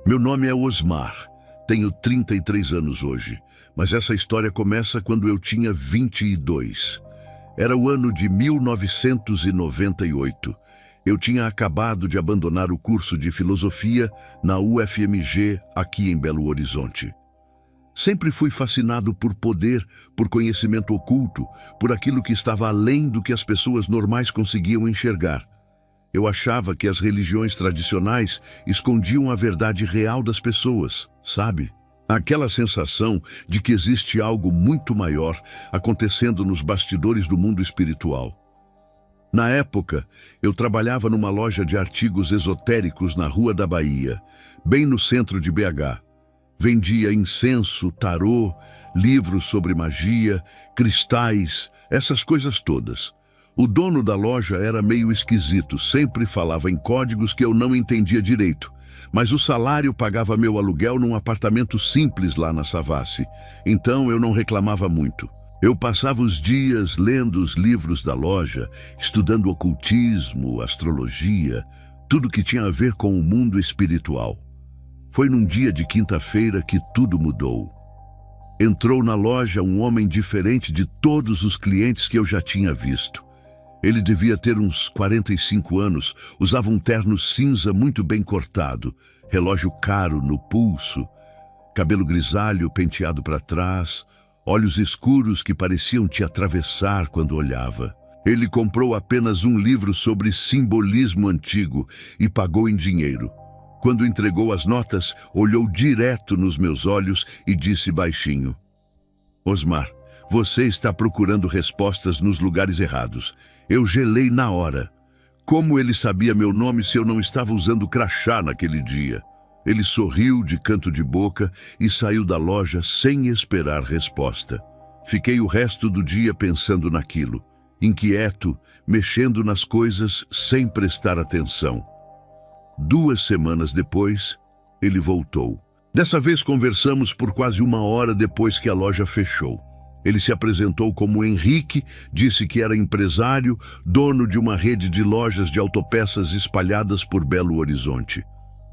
Meu nome é Osmar. Tenho 33 anos hoje, mas essa história começa quando eu tinha 22. Era o ano de 1998. Eu tinha acabado de abandonar o curso de filosofia na UFMG, aqui em Belo Horizonte. Sempre fui fascinado por poder, por conhecimento oculto, por aquilo que estava além do que as pessoas normais conseguiam enxergar. Eu achava que as religiões tradicionais escondiam a verdade real das pessoas, sabe? Aquela sensação de que existe algo muito maior acontecendo nos bastidores do mundo espiritual. Na época, eu trabalhava numa loja de artigos esotéricos na Rua da Bahia, bem no centro de BH. Vendia incenso, tarô, livros sobre magia, cristais, essas coisas todas. O dono da loja era meio esquisito, sempre falava em códigos que eu não entendia direito, mas o salário pagava meu aluguel num apartamento simples lá na Savassi, então eu não reclamava muito. Eu passava os dias lendo os livros da loja, estudando ocultismo, astrologia, tudo que tinha a ver com o mundo espiritual. Foi num dia de quinta-feira que tudo mudou. Entrou na loja um homem diferente de todos os clientes que eu já tinha visto. Ele devia ter uns 45 anos, usava um terno cinza muito bem cortado, relógio caro no pulso, cabelo grisalho penteado para trás, olhos escuros que pareciam te atravessar quando olhava. Ele comprou apenas um livro sobre simbolismo antigo e pagou em dinheiro. Quando entregou as notas, olhou direto nos meus olhos e disse baixinho: "Osmar, você está procurando respostas nos lugares errados." Eu gelei na hora. Como ele sabia meu nome se eu não estava usando crachá naquele dia? Ele sorriu de canto de boca e saiu da loja sem esperar resposta. Fiquei o resto do dia pensando naquilo, inquieto, mexendo nas coisas sem prestar atenção. 2 semanas depois, ele voltou. Dessa vez conversamos por quase 1 hora depois que a loja fechou. Ele se apresentou como Henrique, disse que era empresário, dono de uma rede de lojas de autopeças espalhadas por Belo Horizonte.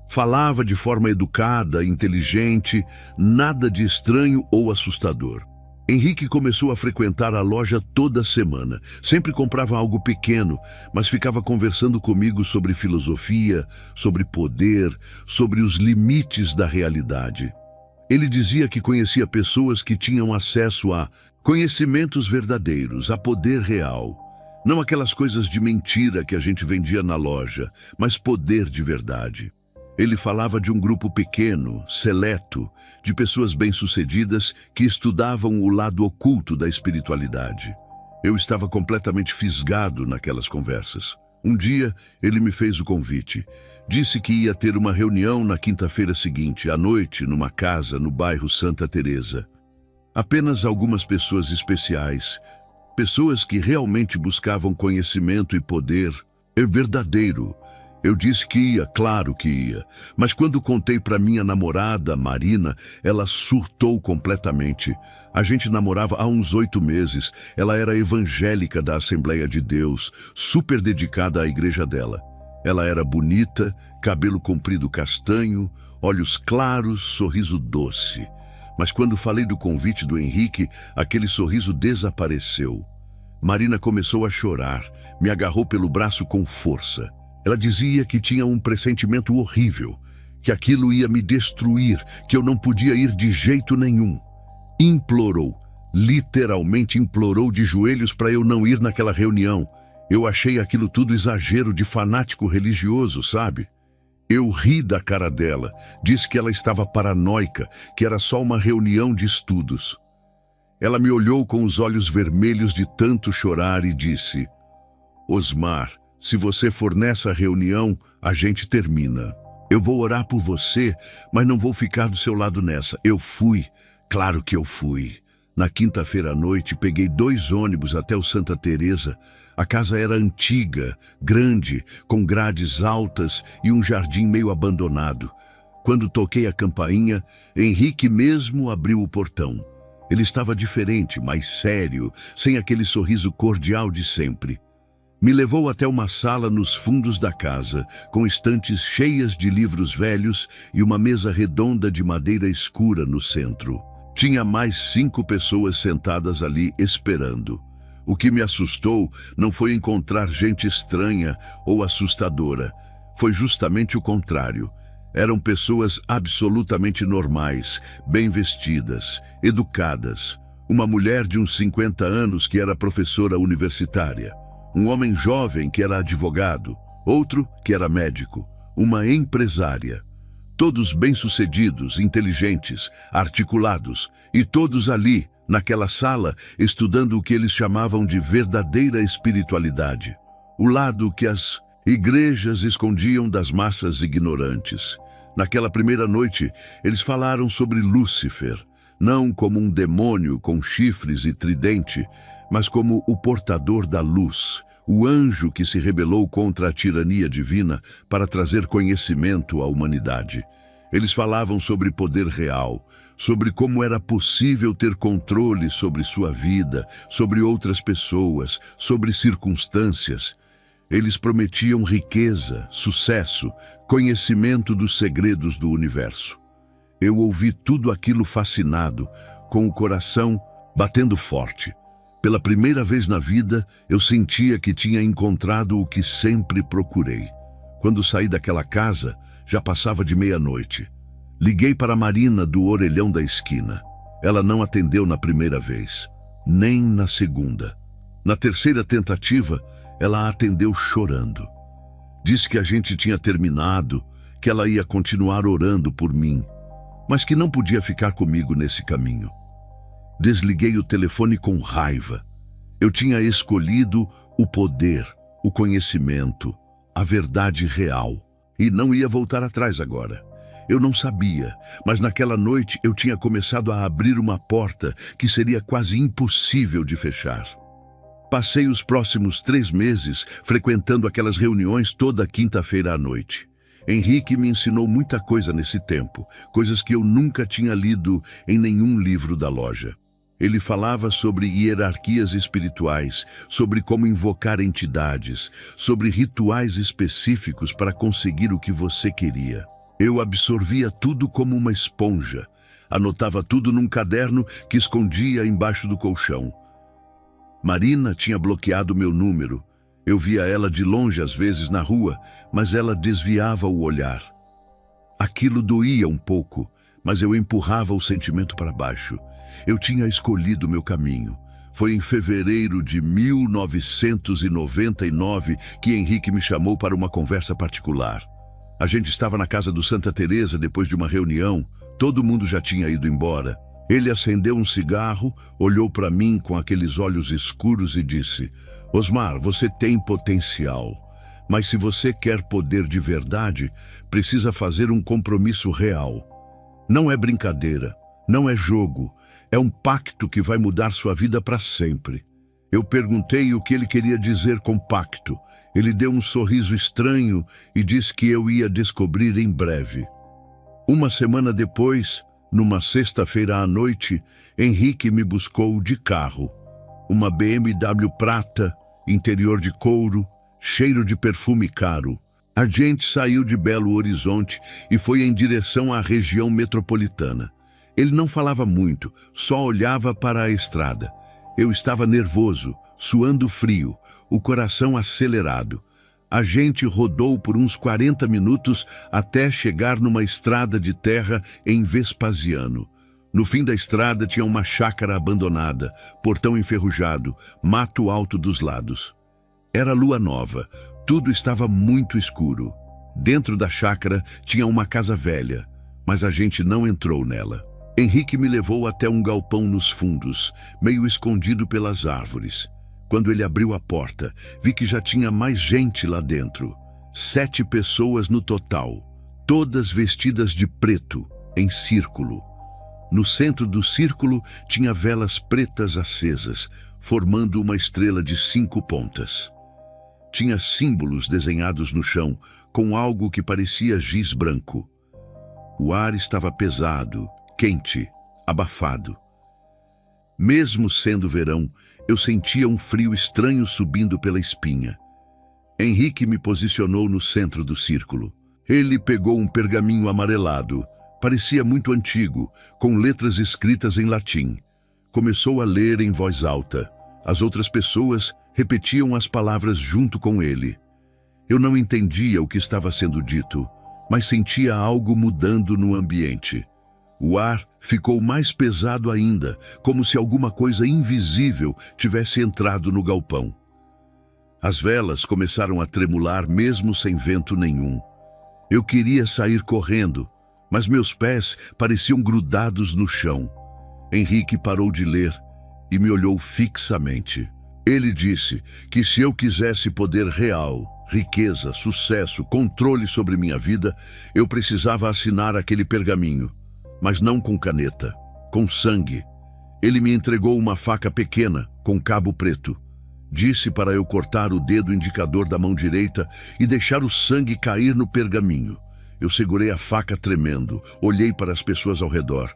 Falava de forma educada, inteligente, nada de estranho ou assustador. Henrique começou a frequentar a loja toda semana. Sempre comprava algo pequeno, mas ficava conversando comigo sobre filosofia, sobre poder, sobre os limites da realidade. Ele dizia que conhecia pessoas que tinham acesso a conhecimentos verdadeiros, a poder real. Não aquelas coisas de mentira que a gente vendia na loja, mas poder de verdade. Ele falava de um grupo pequeno, seleto, de pessoas bem-sucedidas que estudavam o lado oculto da espiritualidade. Eu estava completamente fisgado naquelas conversas. Um dia, ele me fez o convite. Disse que ia ter uma reunião na quinta-feira seguinte, à noite, numa casa no bairro Santa Teresa. Apenas algumas pessoas especiais, pessoas que realmente buscavam conhecimento e poder. É verdadeiro. Eu disse que ia, claro que ia, mas quando contei para minha namorada, Marina, ela surtou completamente. A gente namorava há uns 8 meses, ela era evangélica da Assembleia de Deus, super dedicada à igreja dela. Ela era bonita, cabelo comprido castanho, olhos claros, sorriso doce. Mas quando falei do convite do Henrique, aquele sorriso desapareceu. Marina começou a chorar, me agarrou pelo braço com força. Ela dizia que tinha um pressentimento horrível, que aquilo ia me destruir, que eu não podia ir de jeito nenhum. Implorou, literalmente implorou de joelhos para eu não ir naquela reunião. Eu achei aquilo tudo exagero de fanático religioso, sabe? Eu ri da cara dela, disse que ela estava paranoica, que era só uma reunião de estudos. Ela me olhou com os olhos vermelhos de tanto chorar e disse: "Osmar, se você for nessa reunião, a gente termina. Eu vou orar por você, mas não vou ficar do seu lado nessa." Eu fui, claro que eu fui. Na quinta-feira à noite, peguei 2 ônibus até o Santa Teresa. A casa era antiga, grande, com grades altas e um jardim meio abandonado. Quando toquei a campainha, Henrique mesmo abriu o portão. Ele estava diferente, mais sério, sem aquele sorriso cordial de sempre. Me levou até uma sala nos fundos da casa, com estantes cheias de livros velhos e uma mesa redonda de madeira escura no centro. Tinha mais 5 pessoas sentadas ali esperando. O que me assustou não foi encontrar gente estranha ou assustadora. Foi justamente o contrário. Eram pessoas absolutamente normais, bem vestidas, educadas. Uma mulher de uns 50 anos que era professora universitária. Um homem jovem que era advogado, outro que era médico, uma empresária. Todos bem-sucedidos, inteligentes, articulados, e todos ali, naquela sala, estudando o que eles chamavam de verdadeira espiritualidade. O lado que as igrejas escondiam das massas ignorantes. Naquela primeira noite, eles falaram sobre Lúcifer, não como um demônio com chifres e tridente, mas como o portador da luz, o anjo que se rebelou contra a tirania divina para trazer conhecimento à humanidade. Eles falavam sobre poder real, sobre como era possível ter controle sobre sua vida, sobre outras pessoas, sobre circunstâncias. Eles prometiam riqueza, sucesso, conhecimento dos segredos do universo. Eu ouvi tudo aquilo fascinado, com o coração batendo forte. Pela primeira vez na vida, eu sentia que tinha encontrado o que sempre procurei. Quando saí daquela casa, já passava de meia-noite. Liguei para a Marina do orelhão da esquina. Ela não atendeu na primeira vez, nem na segunda. Na terceira tentativa, ela atendeu chorando. Disse que a gente tinha terminado, que ela ia continuar orando por mim, mas que não podia ficar comigo nesse caminho. Desliguei o telefone com raiva. Eu tinha escolhido o poder, o conhecimento, a verdade real. E não ia voltar atrás agora. Eu não sabia, mas naquela noite eu tinha começado a abrir uma porta que seria quase impossível de fechar. Passei os próximos 3 meses frequentando aquelas reuniões toda quinta-feira à noite. Henrique me ensinou muita coisa nesse tempo, coisas que eu nunca tinha lido em nenhum livro da loja. Ele falava sobre hierarquias espirituais, sobre como invocar entidades, sobre rituais específicos para conseguir o que você queria. Eu absorvia tudo como uma esponja, anotava tudo num caderno que escondia embaixo do colchão. Marina tinha bloqueado meu número. Eu via ela de longe às vezes na rua, mas ela desviava o olhar. Aquilo doía um pouco, mas eu empurrava o sentimento para baixo. Eu tinha escolhido meu caminho. Foi em fevereiro de 1999 que Henrique me chamou para uma conversa particular. A gente estava na casa do Santa Teresa depois de uma reunião. Todo mundo já tinha ido embora. Ele acendeu um cigarro, olhou para mim com aqueles olhos escuros e disse: "Osmar, você tem potencial, mas se você quer poder de verdade, precisa fazer um compromisso real. Não é brincadeira, não é jogo, é um pacto que vai mudar sua vida para sempre." Eu perguntei o que ele queria dizer com pacto. Ele deu um sorriso estranho e disse que eu ia descobrir em breve. Uma semana depois, numa sexta-feira à noite, Henrique me buscou de carro. Uma BMW prata, interior de couro, cheiro de perfume caro. A gente saiu de Belo Horizonte e foi em direção à região metropolitana. Ele não falava muito, só olhava para a estrada. Eu estava nervoso, suando frio, o coração acelerado. A gente rodou por uns 40 minutos até chegar numa estrada de terra em Vespasiano. No fim da estrada tinha uma chácara abandonada, portão enferrujado, mato alto dos lados. Era lua nova, tudo estava muito escuro. Dentro da chácara tinha uma casa velha, mas a gente não entrou nela. Henrique me levou até um galpão nos fundos, meio escondido pelas árvores. Quando ele abriu a porta, vi que já tinha mais gente lá dentro. 7 pessoas no total, todas vestidas de preto, em círculo. No centro do círculo tinha velas pretas acesas, formando uma estrela de 5 pontas. Tinha símbolos desenhados no chão, com algo que parecia giz branco. O ar estava pesado, quente, abafado. Mesmo sendo verão, eu sentia um frio estranho subindo pela espinha. Henrique me posicionou no centro do círculo. Ele pegou um pergaminho amarelado. Parecia muito antigo, com letras escritas em latim. Começou a ler em voz alta. As outras pessoas repetiam as palavras junto com ele. Eu não entendia o que estava sendo dito, mas sentia algo mudando no ambiente. O ar ficou mais pesado ainda, como se alguma coisa invisível tivesse entrado no galpão. As velas começaram a tremular mesmo sem vento nenhum. Eu queria sair correndo, mas meus pés pareciam grudados no chão. Henrique parou de ler e me olhou fixamente. Ele disse que se eu quisesse poder real, riqueza, sucesso, controle sobre minha vida, eu precisava assinar aquele pergaminho, mas não com caneta, com sangue. Ele me entregou uma faca pequena, com cabo preto. Disse para eu cortar o dedo indicador da mão direita e deixar o sangue cair no pergaminho. Eu segurei a faca tremendo, olhei para as pessoas ao redor,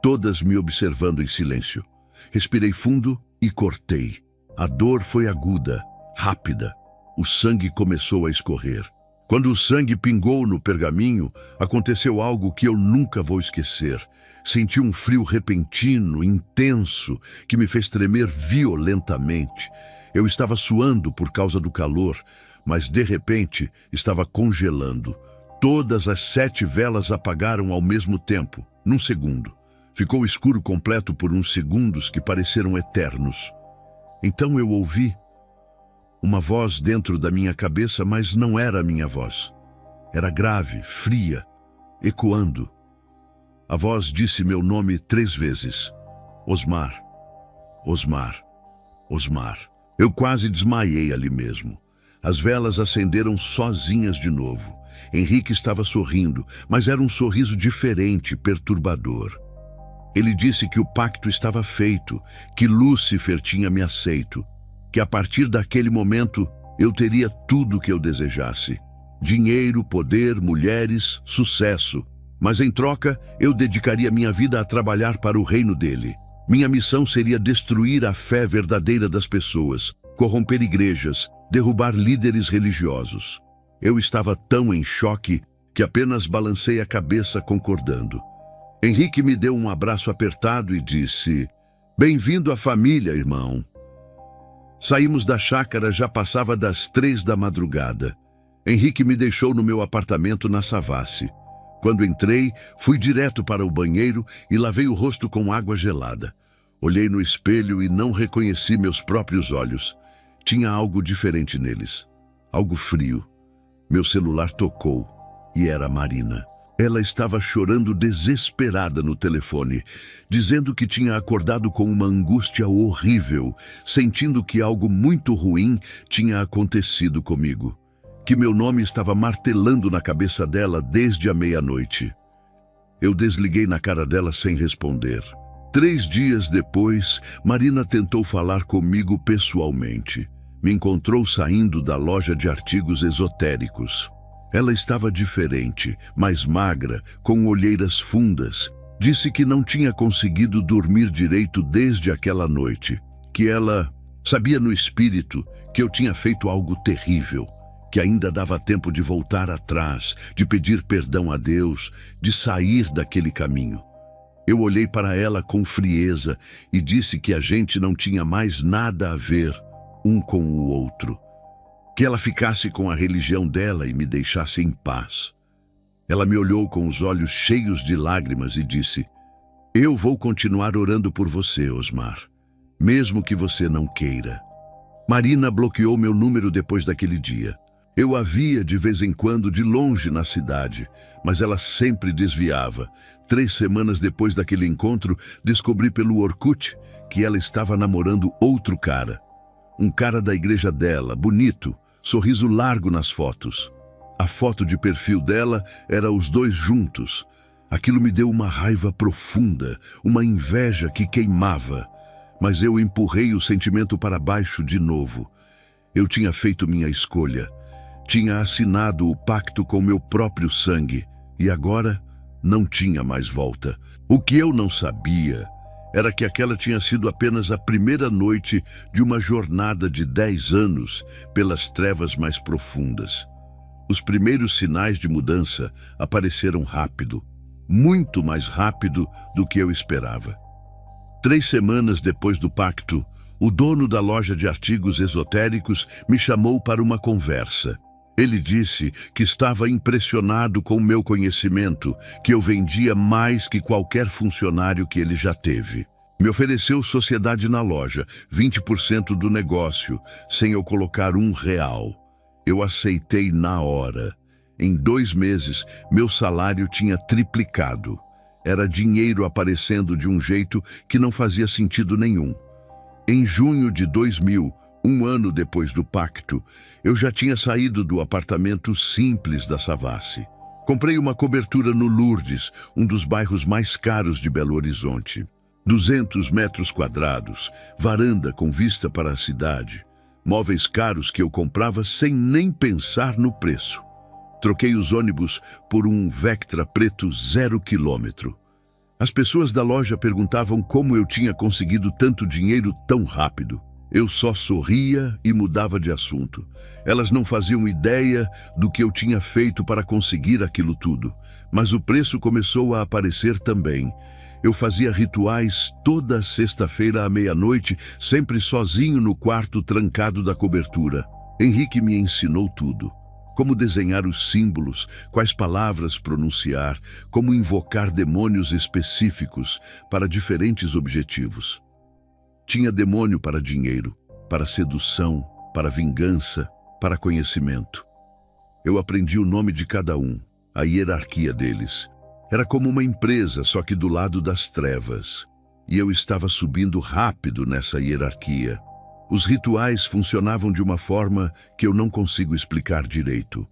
todas me observando em silêncio. Respirei fundo e cortei. A dor foi aguda, rápida. O sangue começou a escorrer. Quando o sangue pingou no pergaminho, aconteceu algo que eu nunca vou esquecer. Senti um frio repentino, intenso, que me fez tremer violentamente. Eu estava suando por causa do calor, mas de repente estava congelando. Todas as 7 velas apagaram ao mesmo tempo, num segundo. Ficou escuro completo por uns segundos que pareceram eternos. Então eu ouvi uma voz dentro da minha cabeça, mas não era a minha voz. Era grave, fria, ecoando. A voz disse meu nome 3 vezes. Osmar, Osmar, Osmar. Eu quase desmaiei ali mesmo. As velas acenderam sozinhas de novo. Henrique estava sorrindo, mas era um sorriso diferente, perturbador. Ele disse que o pacto estava feito, que Lúcifer tinha me aceito, que a partir daquele momento eu teria tudo o que eu desejasse. Dinheiro, poder, mulheres, sucesso. Mas em troca, eu dedicaria minha vida a trabalhar para o reino dele. Minha missão seria destruir a fé verdadeira das pessoas, corromper igrejas, derrubar líderes religiosos. Eu estava tão em choque que apenas balancei a cabeça concordando. Henrique me deu um abraço apertado e disse: "Bem-vindo à família, irmão." Saímos da chácara, já passava das 3 da madrugada. Henrique me deixou no meu apartamento na Savassi. Quando entrei, fui direto para o banheiro e lavei o rosto com água gelada. Olhei no espelho e não reconheci meus próprios olhos. Tinha algo diferente neles. Algo frio. Meu celular tocou e era Marina. Ela estava chorando desesperada no telefone, dizendo que tinha acordado com uma angústia horrível, sentindo que algo muito ruim tinha acontecido comigo, que meu nome estava martelando na cabeça dela desde a meia-noite. Eu desliguei na cara dela sem responder. 3 dias depois, Marina tentou falar comigo pessoalmente. Me encontrou saindo da loja de artigos esotéricos. Ela estava diferente, mais magra, com olheiras fundas. Disse que não tinha conseguido dormir direito desde aquela noite, que ela sabia no espírito que eu tinha feito algo terrível, que ainda dava tempo de voltar atrás, de pedir perdão a Deus, de sair daquele caminho. Eu olhei para ela com frieza e disse que a gente não tinha mais nada a ver um com o outro. Que ela ficasse com a religião dela e me deixasse em paz. Ela me olhou com os olhos cheios de lágrimas e disse: "Eu vou continuar orando por você, Osmar, mesmo que você não queira." Marina bloqueou meu número depois daquele dia. Eu a via de vez em quando de longe na cidade, mas ela sempre desviava. 3 semanas depois daquele encontro, descobri pelo Orkut que ela estava namorando outro cara. Um cara da igreja dela, bonito, sorriso largo nas fotos. A foto de perfil dela era os 2 juntos. Aquilo me deu uma raiva profunda, uma inveja que queimava. Mas eu empurrei o sentimento para baixo de novo. Eu tinha feito minha escolha. Tinha assinado o pacto com meu próprio sangue e agora não tinha mais volta. O que eu não sabia era que aquela tinha sido apenas a primeira noite de uma jornada de 10 anos pelas trevas mais profundas. Os primeiros sinais de mudança apareceram rápido, muito mais rápido do que eu esperava. 3 semanas depois do pacto, o dono da loja de artigos esotéricos me chamou para uma conversa. Ele disse que estava impressionado com o meu conhecimento, que eu vendia mais que qualquer funcionário que ele já teve. Me ofereceu sociedade na loja, 20% do negócio, sem eu colocar R$1. Eu aceitei na hora. Em 2 meses, meu salário tinha triplicado. Era dinheiro aparecendo de um jeito que não fazia sentido nenhum. Em junho de 2000, um ano depois do pacto, eu já tinha saído do apartamento simples da Savassi. Comprei uma cobertura no Lourdes, um dos bairros mais caros de Belo Horizonte. 200 metros quadrados, varanda com vista para a cidade. Móveis caros que eu comprava sem nem pensar no preço. Troquei os ônibus por um Vectra preto 0 quilômetro. As pessoas da loja perguntavam como eu tinha conseguido tanto dinheiro tão rápido. Eu só sorria e mudava de assunto. Elas não faziam ideia do que eu tinha feito para conseguir aquilo tudo, mas o preço começou a aparecer também. Eu fazia rituais toda sexta-feira à meia-noite, sempre sozinho no quarto trancado da cobertura. Henrique me ensinou tudo. Como desenhar os símbolos, quais palavras pronunciar, como invocar demônios específicos para diferentes objetivos. Tinha demônio para dinheiro, para sedução, para vingança, para conhecimento. Eu aprendi o nome de cada um, a hierarquia deles. Era como uma empresa, só que do lado das trevas. E eu estava subindo rápido nessa hierarquia. Os rituais funcionavam de uma forma que eu não consigo explicar direito.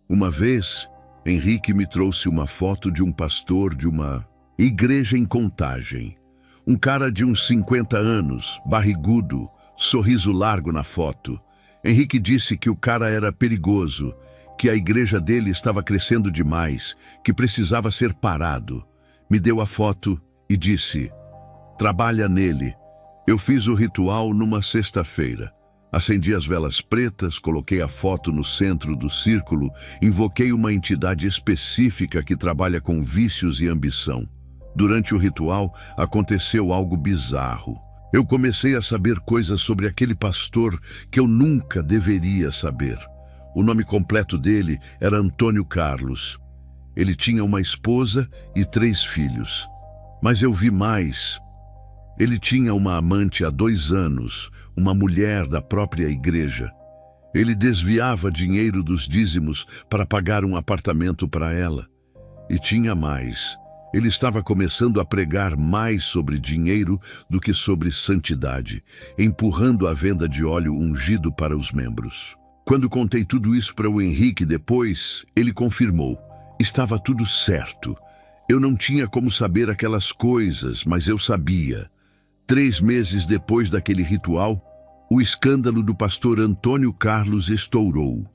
Uma vez, Henrique me trouxe uma foto de um pastor de uma igreja em Contagem. Um cara de uns 50 anos, barrigudo, sorriso largo na foto. Henrique disse que o cara era perigoso, que a igreja dele estava crescendo demais, que precisava ser parado. Me deu a foto e disse: "Trabalha nele." Eu fiz o ritual numa sexta-feira. Acendi as velas pretas, coloquei a foto no centro do círculo, invoquei uma entidade específica que trabalha com vícios e ambição. Durante o ritual, aconteceu algo bizarro. Eu comecei a saber coisas sobre aquele pastor que eu nunca deveria saber. O nome completo dele era Antônio Carlos. Ele tinha uma esposa e 3 filhos. Mas eu vi mais. Ele tinha uma amante há 2 anos, uma mulher da própria igreja. Ele desviava dinheiro dos dízimos para pagar um apartamento para ela. E tinha mais. Ele estava começando a pregar mais sobre dinheiro do que sobre santidade, empurrando a venda de óleo ungido para os membros. Quando contei tudo isso para o Henrique depois, ele confirmou. Estava tudo certo. Eu não tinha como saber aquelas coisas, mas eu sabia. 3 meses depois daquele ritual, o escândalo do pastor Antônio Carlos estourou.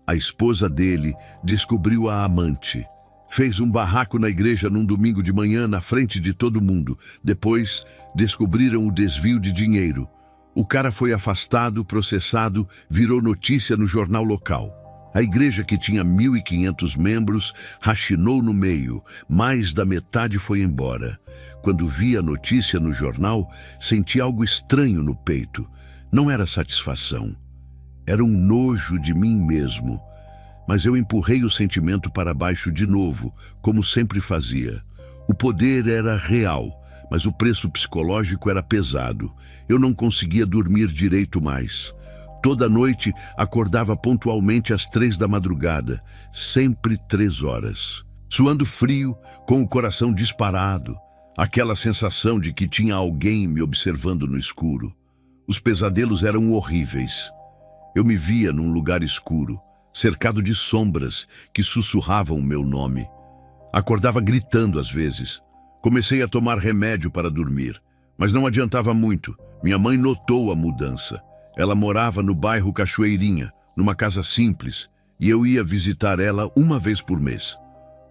A esposa dele descobriu a amante. Fez um barraco na igreja num domingo de manhã na frente de todo mundo. Depois, descobriram o desvio de dinheiro. O cara foi afastado, processado, virou notícia no jornal local. A igreja, que tinha 1.500 membros, rachinou no meio. Mais da metade foi embora. Quando vi a notícia no jornal, senti algo estranho no peito. Não era satisfação. Era um nojo de mim mesmo. Mas eu empurrei o sentimento para baixo de novo, como sempre fazia. O poder era real, mas o preço psicológico era pesado. Eu não conseguia dormir direito mais. Toda noite acordava pontualmente às 3 da madrugada, sempre 3 horas. Suando frio, com o coração disparado, aquela sensação de que tinha alguém me observando no escuro. Os pesadelos eram horríveis. Eu me via num lugar escuro, cercado de sombras que sussurravam meu nome. Acordava gritando às vezes. Comecei a tomar remédio para dormir, mas não adiantava muito. Minha mãe notou a mudança. Ela morava no bairro Cachoeirinha, numa casa simples, e eu ia visitar ela uma vez por mês.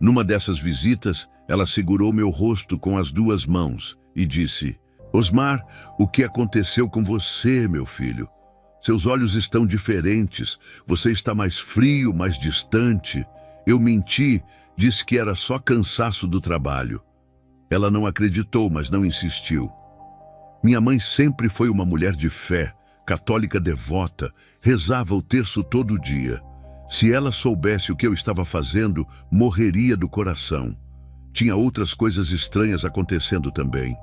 Numa dessas visitas, ela segurou meu rosto com as 2 mãos e disse: Osmar, o que aconteceu com você, meu filho? Seus olhos estão diferentes, você está mais frio, mais distante. Eu menti, disse que era só cansaço do trabalho. Ela não acreditou, mas não insistiu. Minha mãe sempre foi uma mulher de fé, católica devota, rezava o terço todo dia. Se ela soubesse o que eu estava fazendo, morreria do coração. Tinha outras coisas estranhas acontecendo também.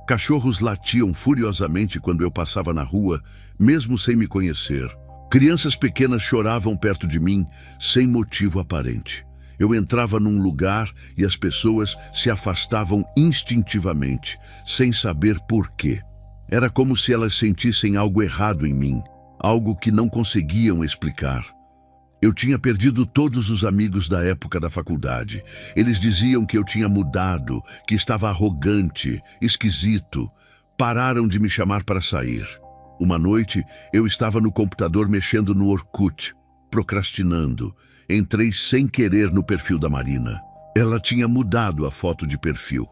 Cachorros latiam furiosamente quando eu passava na rua, mesmo sem me conhecer. Crianças pequenas choravam perto de mim, sem motivo aparente. Eu entrava num lugar e as pessoas se afastavam instintivamente, sem saber por quê. Era como se elas sentissem algo errado em mim, algo que não conseguiam explicar. Eu tinha perdido todos os amigos da época da faculdade. Eles diziam que eu tinha mudado, que estava arrogante, esquisito. Pararam de me chamar para sair. Uma noite, eu estava no computador mexendo no Orkut, procrastinando. Entrei sem querer no perfil da Marina. Ela tinha mudado a foto de perfil.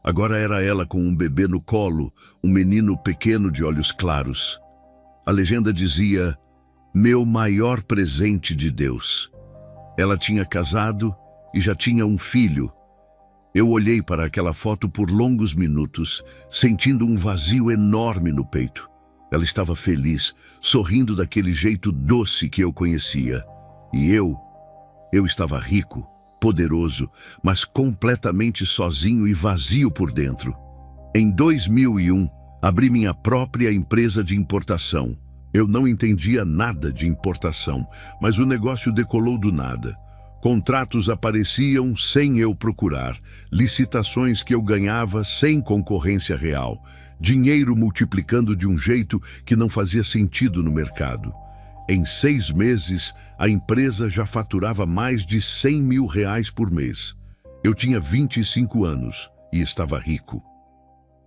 Agora era ela com um bebê no colo, um menino pequeno de olhos claros. A legenda dizia: meu maior presente de Deus. Ela tinha casado e já tinha um filho. Eu olhei para aquela foto por longos minutos, sentindo um vazio enorme no peito. Ela estava feliz, sorrindo daquele jeito doce que eu conhecia. E eu estava rico, poderoso, mas completamente sozinho e vazio por dentro. Em 2001, abri minha própria empresa de importação. Eu não entendia nada de importação, mas o negócio decolou do nada. Contratos apareciam sem eu procurar, licitações que eu ganhava sem concorrência real, dinheiro multiplicando de um jeito que não fazia sentido no mercado. Em 6 meses, a empresa já faturava mais de R$100 mil por mês. Eu tinha 25 anos e estava rico.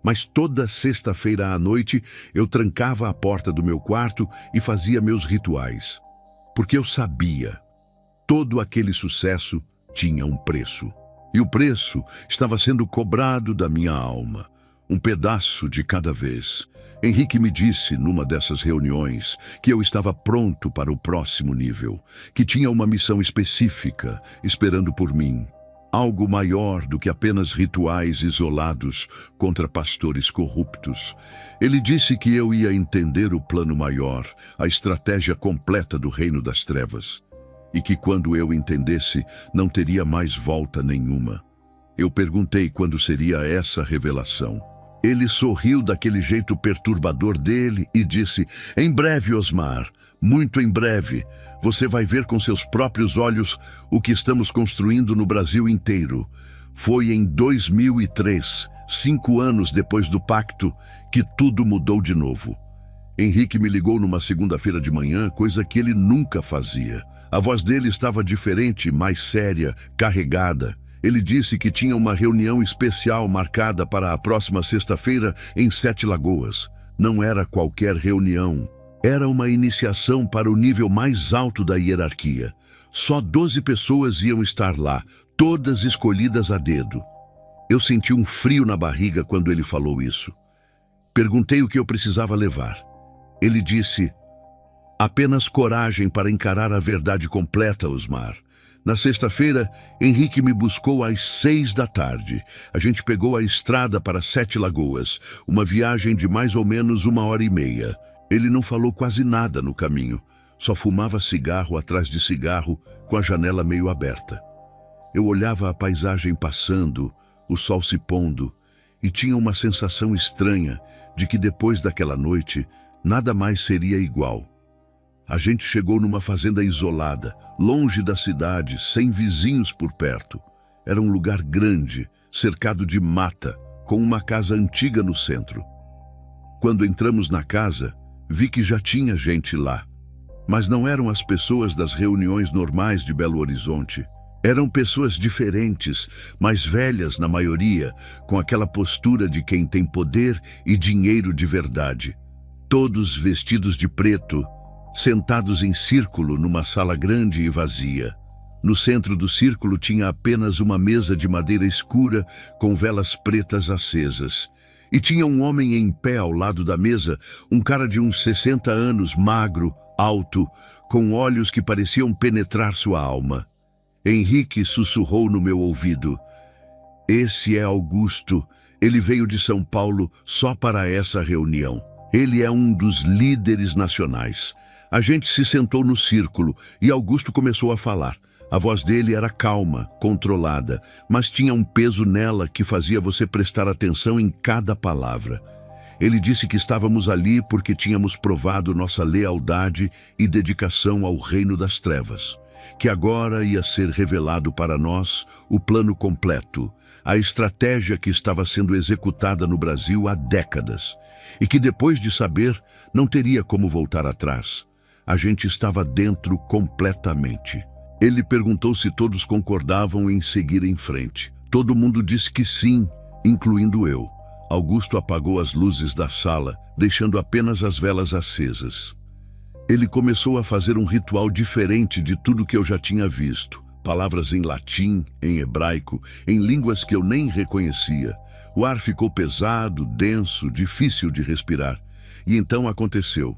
Mas toda sexta-feira à noite eu trancava a porta do meu quarto e fazia meus rituais. Porque eu sabia, todo aquele sucesso tinha um preço. E o preço estava sendo cobrado da minha alma, um pedaço de cada vez. Henrique me disse numa dessas reuniões que eu estava pronto para o próximo nível, que tinha uma missão específica esperando por mim. Algo maior do que apenas rituais isolados contra pastores corruptos. Ele disse que eu ia entender o plano maior, a estratégia completa do reino das trevas. E que quando eu entendesse, não teria mais volta nenhuma. Eu perguntei quando seria essa revelação. Ele sorriu daquele jeito perturbador dele e disse: em breve, Osmar, muito em breve, você vai ver com seus próprios olhos o que estamos construindo no Brasil inteiro. Foi em 2003, 5 anos depois do pacto, que tudo mudou de novo. Henrique me ligou numa segunda-feira de manhã, coisa que ele nunca fazia. A voz dele estava diferente, mais séria, carregada. Ele disse que tinha uma reunião especial marcada para a próxima sexta-feira em 7 Lagoas. Não era qualquer reunião. Era uma iniciação para o nível mais alto da hierarquia. Só 12 pessoas iam estar lá, todas escolhidas a dedo. Eu senti um frio na barriga quando ele falou isso. Perguntei o que eu precisava levar. Ele disse: apenas coragem para encarar a verdade completa, Osmar. Na sexta-feira, Henrique me buscou às 6 da tarde. A gente pegou a estrada para 7 Lagoas, uma viagem de mais ou menos 1h30. Ele não falou quase nada no caminho, só fumava cigarro atrás de cigarro, com a janela meio aberta. Eu olhava a paisagem passando, o sol se pondo, e tinha uma sensação estranha de que depois daquela noite, nada mais seria igual. A gente chegou numa fazenda isolada, longe da cidade, sem vizinhos por perto. Era um lugar grande, cercado de mata, com uma casa antiga no centro. Quando entramos na casa, vi que já tinha gente lá. Mas não eram as pessoas das reuniões normais de Belo Horizonte. Eram pessoas diferentes, mais velhas na maioria, com aquela postura de quem tem poder e dinheiro de verdade. Todos vestidos de preto, sentados em círculo numa sala grande e vazia. No centro do círculo tinha apenas uma mesa de madeira escura com velas pretas acesas. E tinha um homem em pé ao lado da mesa, um cara de uns 60 anos, magro, alto, com olhos que pareciam penetrar sua alma. Henrique sussurrou no meu ouvido: "Esse é Augusto. Ele veio de São Paulo só para essa reunião. Ele é um dos líderes nacionais." A gente se sentou no círculo e Augusto começou a falar. A voz dele era calma, controlada, mas tinha um peso nela que fazia você prestar atenção em cada palavra. Ele disse que estávamos ali porque tínhamos provado nossa lealdade e dedicação ao reino das trevas, que agora ia ser revelado para nós o plano completo, a estratégia que estava sendo executada no Brasil há décadas, e que depois de saber, não teria como voltar atrás. A gente estava dentro completamente. Ele perguntou se todos concordavam em seguir em frente. Todo mundo disse que sim, incluindo eu. Augusto apagou as luzes da sala, deixando apenas as velas acesas. Ele começou a fazer um ritual diferente de tudo que eu já tinha visto. Palavras em latim, em hebraico, em línguas que eu nem reconhecia. O ar ficou pesado, denso, difícil de respirar. E então aconteceu.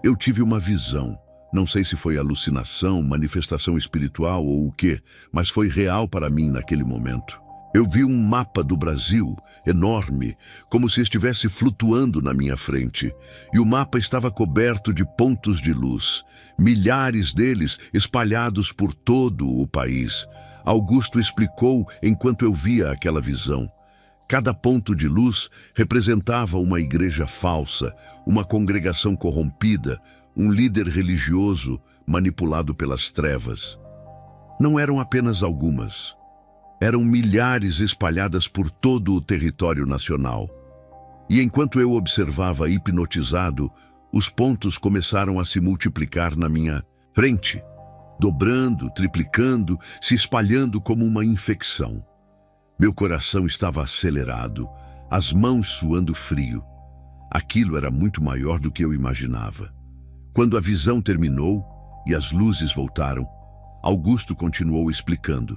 Eu tive uma visão. Não sei se foi alucinação, manifestação espiritual ou o quê, mas foi real para mim naquele momento. Eu vi um mapa do Brasil, enorme, como se estivesse flutuando na minha frente. E o mapa estava coberto de pontos de luz, milhares deles espalhados por todo o país. Augusto explicou enquanto eu via aquela visão. Cada ponto de luz representava uma igreja falsa, uma congregação corrompida, um líder religioso manipulado pelas trevas. Não eram apenas algumas. Eram milhares espalhadas por todo o território nacional. E enquanto eu observava hipnotizado, os pontos começaram a se multiplicar na minha frente, dobrando, triplicando, se espalhando como uma infecção. Meu coração estava acelerado, as mãos suando frio. Aquilo era muito maior do que eu imaginava. Quando a visão terminou e as luzes voltaram, Augusto continuou explicando.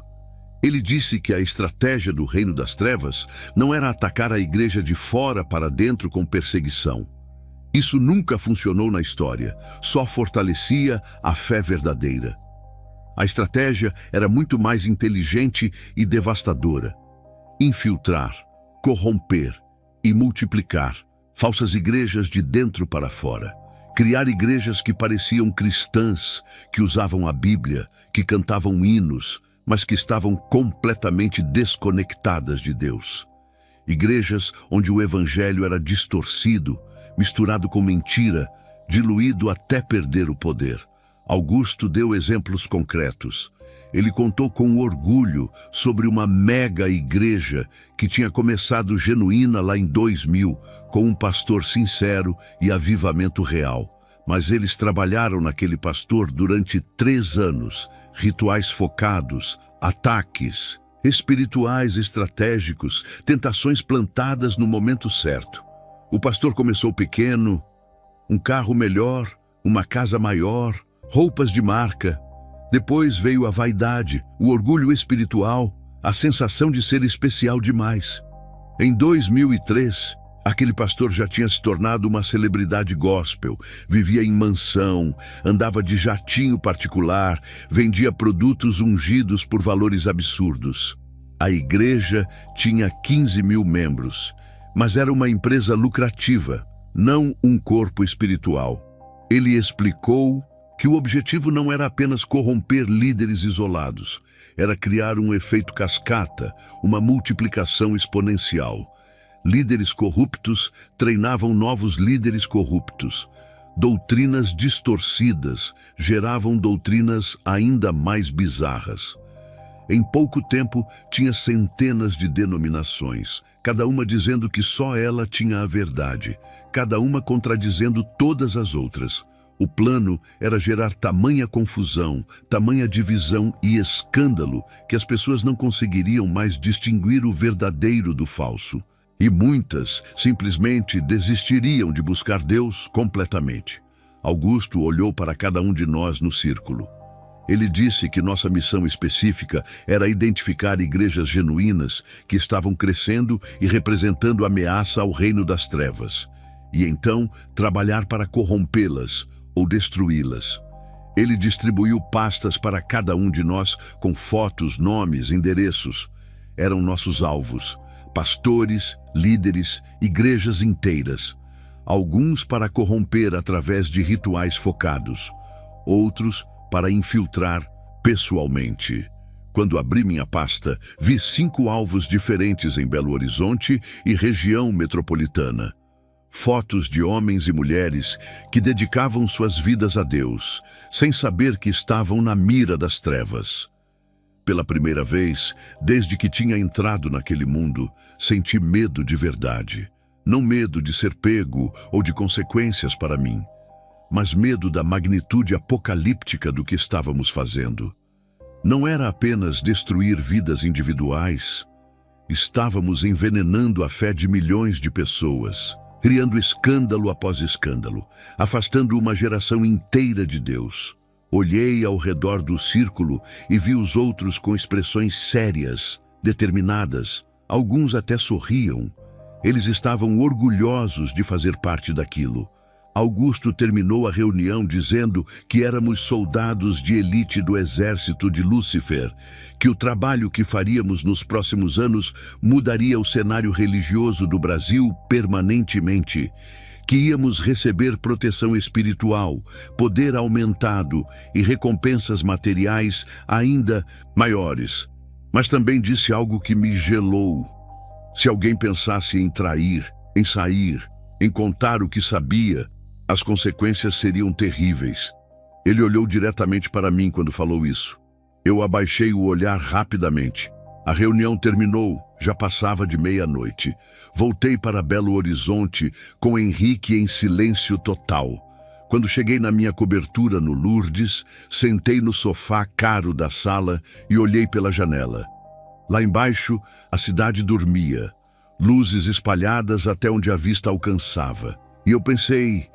Ele disse que a estratégia do reino das trevas não era atacar a igreja de fora para dentro com perseguição. Isso nunca funcionou na história, só fortalecia a fé verdadeira. A estratégia era muito mais inteligente e devastadora. Infiltrar, corromper e multiplicar falsas igrejas de dentro para fora. Criar igrejas que pareciam cristãs, que usavam a Bíblia, que cantavam hinos, mas que estavam completamente desconectadas de Deus. Igrejas onde o evangelho era distorcido, misturado com mentira, diluído até perder o poder. Augusto deu exemplos concretos. Ele contou com orgulho sobre uma mega igreja que tinha começado genuína lá em 2000, com um pastor sincero e avivamento real. Mas eles trabalharam naquele pastor durante 3 anos, rituais focados, ataques espirituais estratégicos, tentações plantadas no momento certo. O pastor começou pequeno, um carro melhor, uma casa maior, roupas de marca. Depois veio a vaidade, o orgulho espiritual, a sensação de ser especial demais. Em 2003, aquele pastor já tinha se tornado uma celebridade gospel, vivia em mansão, andava de jatinho particular, vendia produtos ungidos por valores absurdos. A igreja tinha 15 mil membros, mas era uma empresa lucrativa, não um corpo espiritual. Ele explicou que o objetivo não era apenas corromper líderes isolados, era criar um efeito cascata, uma multiplicação exponencial. Líderes corruptos treinavam novos líderes corruptos. Doutrinas distorcidas geravam doutrinas ainda mais bizarras. Em pouco tempo, tinha centenas de denominações, cada uma dizendo que só ela tinha a verdade, cada uma contradizendo todas as outras. O plano era gerar tamanha confusão, tamanha divisão e escândalo que as pessoas não conseguiriam mais distinguir o verdadeiro do falso. E muitas simplesmente desistiriam de buscar Deus completamente. Augusto olhou para cada um de nós no círculo. Ele disse que nossa missão específica era identificar igrejas genuínas que estavam crescendo e representando ameaça ao reino das trevas, e então trabalhar para corrompê-las ou destruí-las. Ele distribuiu pastas para cada um de nós com fotos, nomes, endereços. Eram nossos alvos, pastores, líderes, igrejas inteiras. Alguns para corromper através de rituais focados, outros para infiltrar pessoalmente. Quando abri minha pasta, vi 5 alvos diferentes em Belo Horizonte e região metropolitana. Fotos de homens e mulheres que dedicavam suas vidas a Deus, sem saber que estavam na mira das trevas. Pela primeira vez, desde que tinha entrado naquele mundo, senti medo de verdade. Não medo de ser pego ou de consequências para mim, mas medo da magnitude apocalíptica do que estávamos fazendo. Não era apenas destruir vidas individuais. Estávamos envenenando a fé de milhões de pessoas, criando escândalo após escândalo, afastando uma geração inteira de Deus. Olhei ao redor do círculo e vi os outros com expressões sérias, determinadas. Alguns até sorriam. Eles estavam orgulhosos de fazer parte daquilo. Augusto terminou a reunião dizendo que éramos soldados de elite do exército de Lúcifer, que o trabalho que faríamos nos próximos anos mudaria o cenário religioso do Brasil permanentemente, que íamos receber proteção espiritual, poder aumentado e recompensas materiais ainda maiores. Mas também disse algo que me gelou. Se alguém pensasse em trair, em sair, em contar o que sabia, as consequências seriam terríveis. Ele olhou diretamente para mim quando falou isso. Eu abaixei o olhar rapidamente. A reunião terminou, já passava de meia-noite. Voltei para Belo Horizonte com Henrique em silêncio total. Quando cheguei na minha cobertura no Lourdes, sentei no sofá caro da sala e olhei pela janela. Lá embaixo, a cidade dormia, luzes espalhadas até onde a vista alcançava. E eu pensei,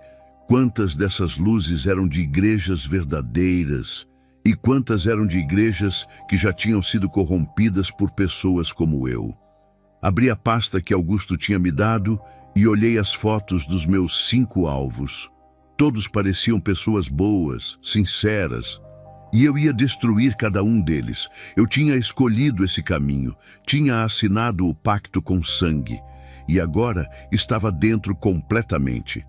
quantas dessas luzes eram de igrejas verdadeiras e quantas eram de igrejas que já tinham sido corrompidas por pessoas como eu. Abri a pasta que Augusto tinha me dado e olhei as fotos dos meus 5 alvos. Todos pareciam pessoas boas, sinceras, e eu ia destruir cada um deles. Eu tinha escolhido esse caminho, tinha assinado o pacto com sangue, e agora estava dentro completamente.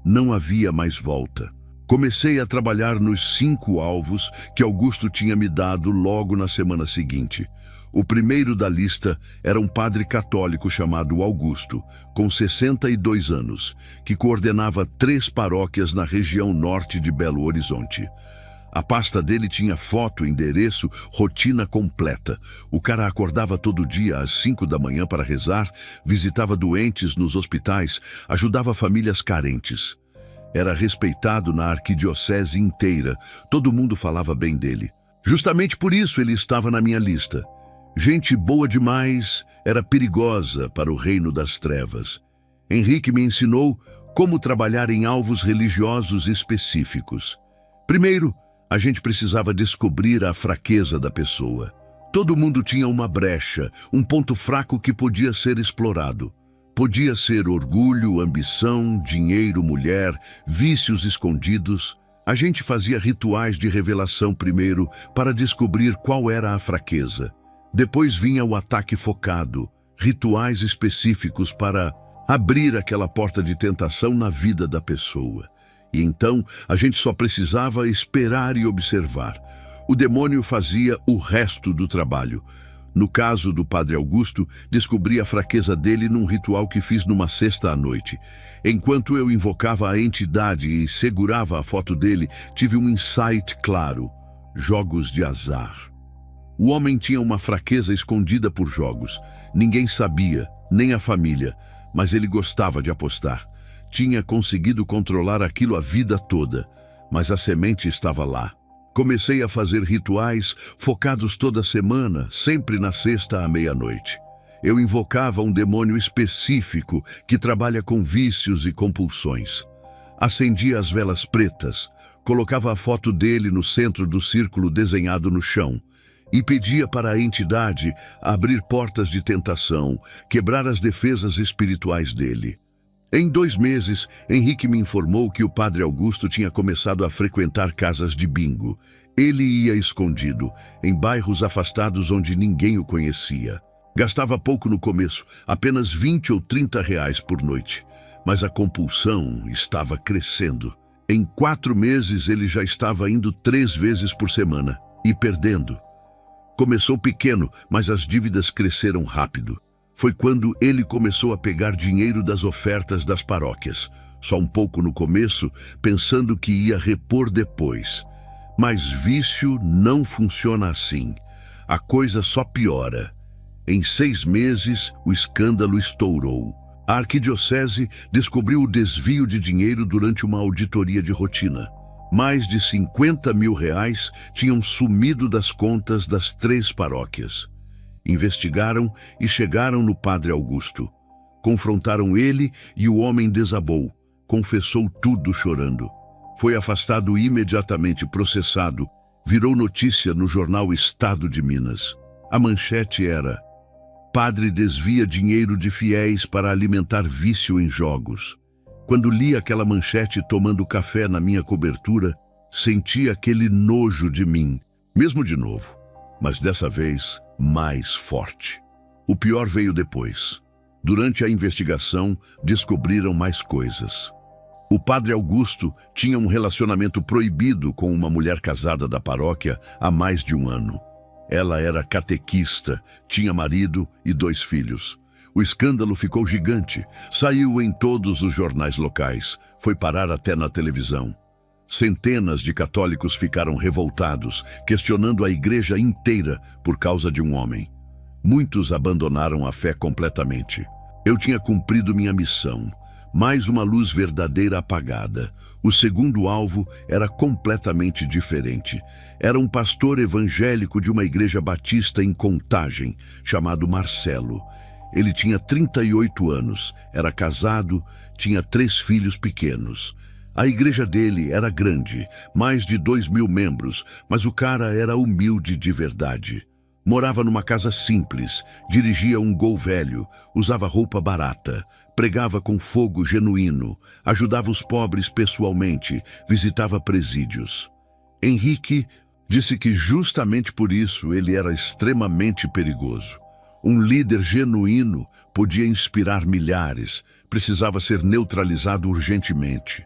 Não havia mais volta. Comecei a trabalhar nos 5 alvos que Augusto tinha me dado logo na semana seguinte. O primeiro da lista era um padre católico chamado Augusto, com 62 anos, que coordenava 3 paróquias na região norte de Belo Horizonte. A pasta dele tinha foto, endereço, rotina completa. O cara acordava todo dia às 5 da manhã para rezar, visitava doentes nos hospitais, ajudava famílias carentes. Era respeitado na arquidiocese inteira, todo mundo falava bem dele. Justamente por isso ele estava na minha lista. Gente boa demais, era perigosa para o reino das trevas. Henrique me ensinou como trabalhar em alvos religiosos específicos. Primeiro, a gente precisava descobrir a fraqueza da pessoa. Todo mundo tinha uma brecha, um ponto fraco que podia ser explorado. Podia ser orgulho, ambição, dinheiro, mulher, vícios escondidos. A gente fazia rituais de revelação primeiro para descobrir qual era a fraqueza. Depois vinha o ataque focado, rituais específicos para abrir aquela porta de tentação na vida da pessoa. E então a gente só precisava esperar e observar. O demônio fazia o resto do trabalho. No caso do Padre Augusto, descobri a fraqueza dele num ritual que fiz numa sexta à noite. Enquanto eu invocava a entidade e segurava a foto dele, tive um insight claro: jogos de azar. O homem tinha uma fraqueza escondida por jogos. Ninguém sabia, nem a família, mas ele gostava de apostar. Tinha conseguido controlar aquilo a vida toda, mas a semente estava lá. Comecei a fazer rituais focados toda semana, sempre na sexta à meia-noite. Eu invocava um demônio específico que trabalha com vícios e compulsões. Acendia as velas pretas, colocava a foto dele no centro do círculo desenhado no chão e pedia para a entidade abrir portas de tentação, quebrar as defesas espirituais dele. Em 2 meses, Henrique me informou que o padre Augusto tinha começado a frequentar casas de bingo. Ele ia escondido, em bairros afastados onde ninguém o conhecia. Gastava pouco no começo, apenas 20 ou 30 reais por noite. Mas a compulsão estava crescendo. Em 4 meses, ele já estava indo 3 vezes por semana e perdendo. Começou pequeno, mas as dívidas cresceram rápido. Foi quando ele começou a pegar dinheiro das ofertas das paróquias. Só um pouco no começo, pensando que ia repor depois. Mas vício não funciona assim. A coisa só piora. Em 6 meses, o escândalo estourou. A arquidiocese descobriu o desvio de dinheiro durante uma auditoria de rotina. Mais de 50 mil reais tinham sumido das contas das 3 paróquias. Investigaram e chegaram no padre Augusto. Confrontaram ele e o homem desabou. Confessou tudo chorando. Foi afastado imediatamente, processado. Virou notícia no jornal Estado de Minas. A manchete era: padre desvia dinheiro de fiéis para alimentar vício em jogos. Quando li aquela manchete tomando café na minha cobertura, senti aquele nojo de mim, mesmo de novo, mas dessa vez mais forte. O pior veio depois. Durante a investigação, descobriram mais coisas. O padre Augusto tinha um relacionamento proibido com uma mulher casada da paróquia há mais de 1 ano. Ela era catequista, tinha marido e 2 filhos. O escândalo ficou gigante, saiu em todos os jornais locais, foi parar até na televisão. Centenas de católicos ficaram revoltados, questionando a igreja inteira por causa de um homem. Muitos abandonaram a fé completamente. Eu tinha cumprido minha missão. Mais uma luz verdadeira apagada. O segundo alvo era completamente diferente. Era um pastor evangélico de uma igreja batista em Contagem, chamado Marcelo. Ele tinha 38 anos, era casado, tinha 3 filhos pequenos. A igreja dele era grande, mais de 2.000 membros, mas o cara era humilde de verdade. Morava numa casa simples, dirigia um Gol velho, usava roupa barata, pregava com fogo genuíno, ajudava os pobres pessoalmente, visitava presídios. Henrique disse que justamente por isso ele era extremamente perigoso. Um líder genuíno podia inspirar milhares, precisava ser neutralizado urgentemente.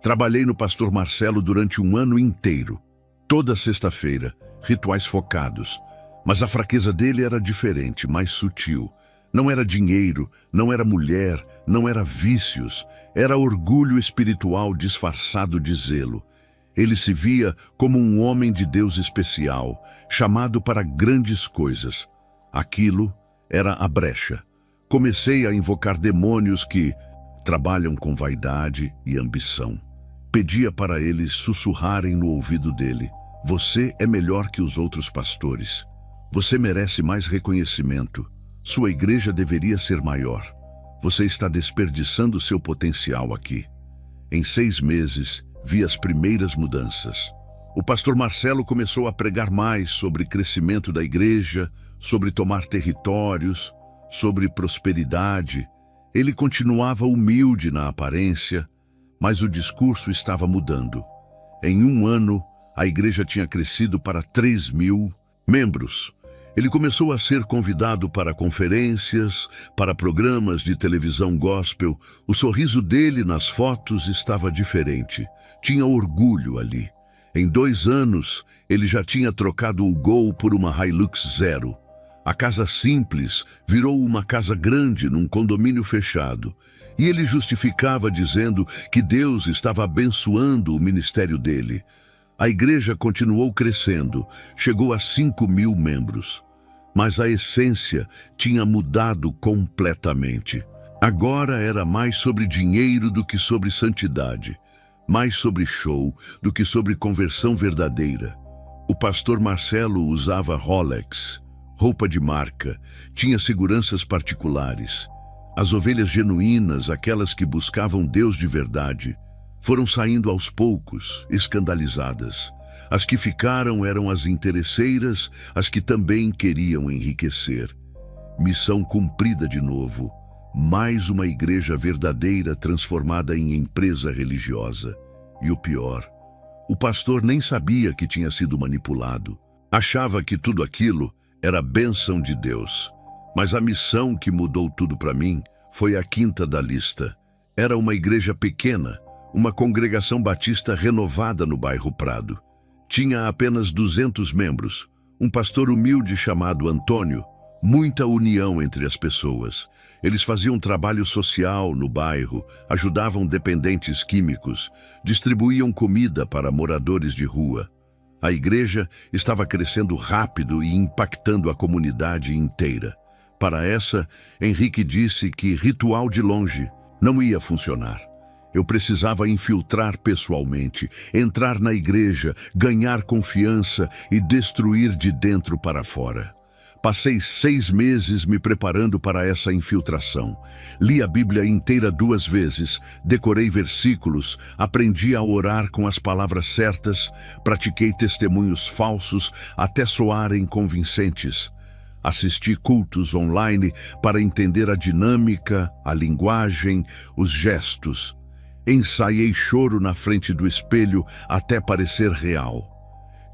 Trabalhei no pastor Marcelo durante 1 ano inteiro. Toda sexta-feira, rituais focados. Mas a fraqueza dele era diferente, mais sutil. Não era dinheiro, não era mulher, não era vícios. Era orgulho espiritual disfarçado de zelo. Ele se via como um homem de Deus especial, chamado para grandes coisas. Aquilo era a brecha. Comecei a invocar demônios que trabalham com vaidade e ambição. Pedia para eles sussurrarem no ouvido dele: você é melhor que os outros pastores. Você merece mais reconhecimento. Sua igreja deveria ser maior. Você está desperdiçando seu potencial aqui. Em 6 meses, vi as primeiras mudanças. O pastor Marcelo começou a pregar mais sobre crescimento da igreja, sobre tomar territórios, sobre prosperidade. Ele continuava humilde na aparência, mas o discurso estava mudando. Em 1 ano, a igreja tinha crescido para 3.000 membros. Ele começou a ser convidado para conferências, para programas de televisão gospel. O sorriso dele nas fotos estava diferente. Tinha orgulho ali. Em 2 anos, ele já tinha trocado o Gol por uma Hilux Zero. A casa simples virou uma casa grande num condomínio fechado. E ele justificava dizendo que Deus estava abençoando o ministério dele. A igreja continuou crescendo, chegou a 5.000 membros. Mas a essência tinha mudado completamente. Agora era mais sobre dinheiro do que sobre santidade, mais sobre show do que sobre conversão verdadeira. O pastor Marcelo usava Rolex, roupa de marca, tinha seguranças particulares. As ovelhas genuínas, aquelas que buscavam Deus de verdade, Foram saindo aos poucos, escandalizadas. As que ficaram eram as interesseiras, as que também queriam enriquecer. Missão cumprida de novo. Mais uma igreja verdadeira transformada em empresa religiosa. E o pior, o pastor nem sabia que tinha sido manipulado. Achava que tudo aquilo era bênção de Deus. Mas a missão que mudou tudo para mim foi a quinta da lista. Era uma igreja pequena, uma congregação batista renovada no bairro Prado. Tinha apenas 200 membros, um pastor humilde chamado Antônio, muita união entre as pessoas. Eles faziam trabalho social no bairro, ajudavam dependentes químicos, distribuíam comida para moradores de rua. A igreja estava crescendo rápido e impactando a comunidade inteira. Para essa, Henrique disse que ritual de longe não ia funcionar. Eu precisava infiltrar pessoalmente, entrar na igreja, ganhar confiança e destruir de dentro para fora. Passei 6 meses me preparando para essa infiltração. Li a Bíblia inteira 2 vezes, decorei versículos, aprendi a orar com as palavras certas, pratiquei testemunhos falsos até soarem convincentes. Assisti cultos online para entender a dinâmica, a linguagem, os gestos. Ensaiei choro na frente do espelho até parecer real.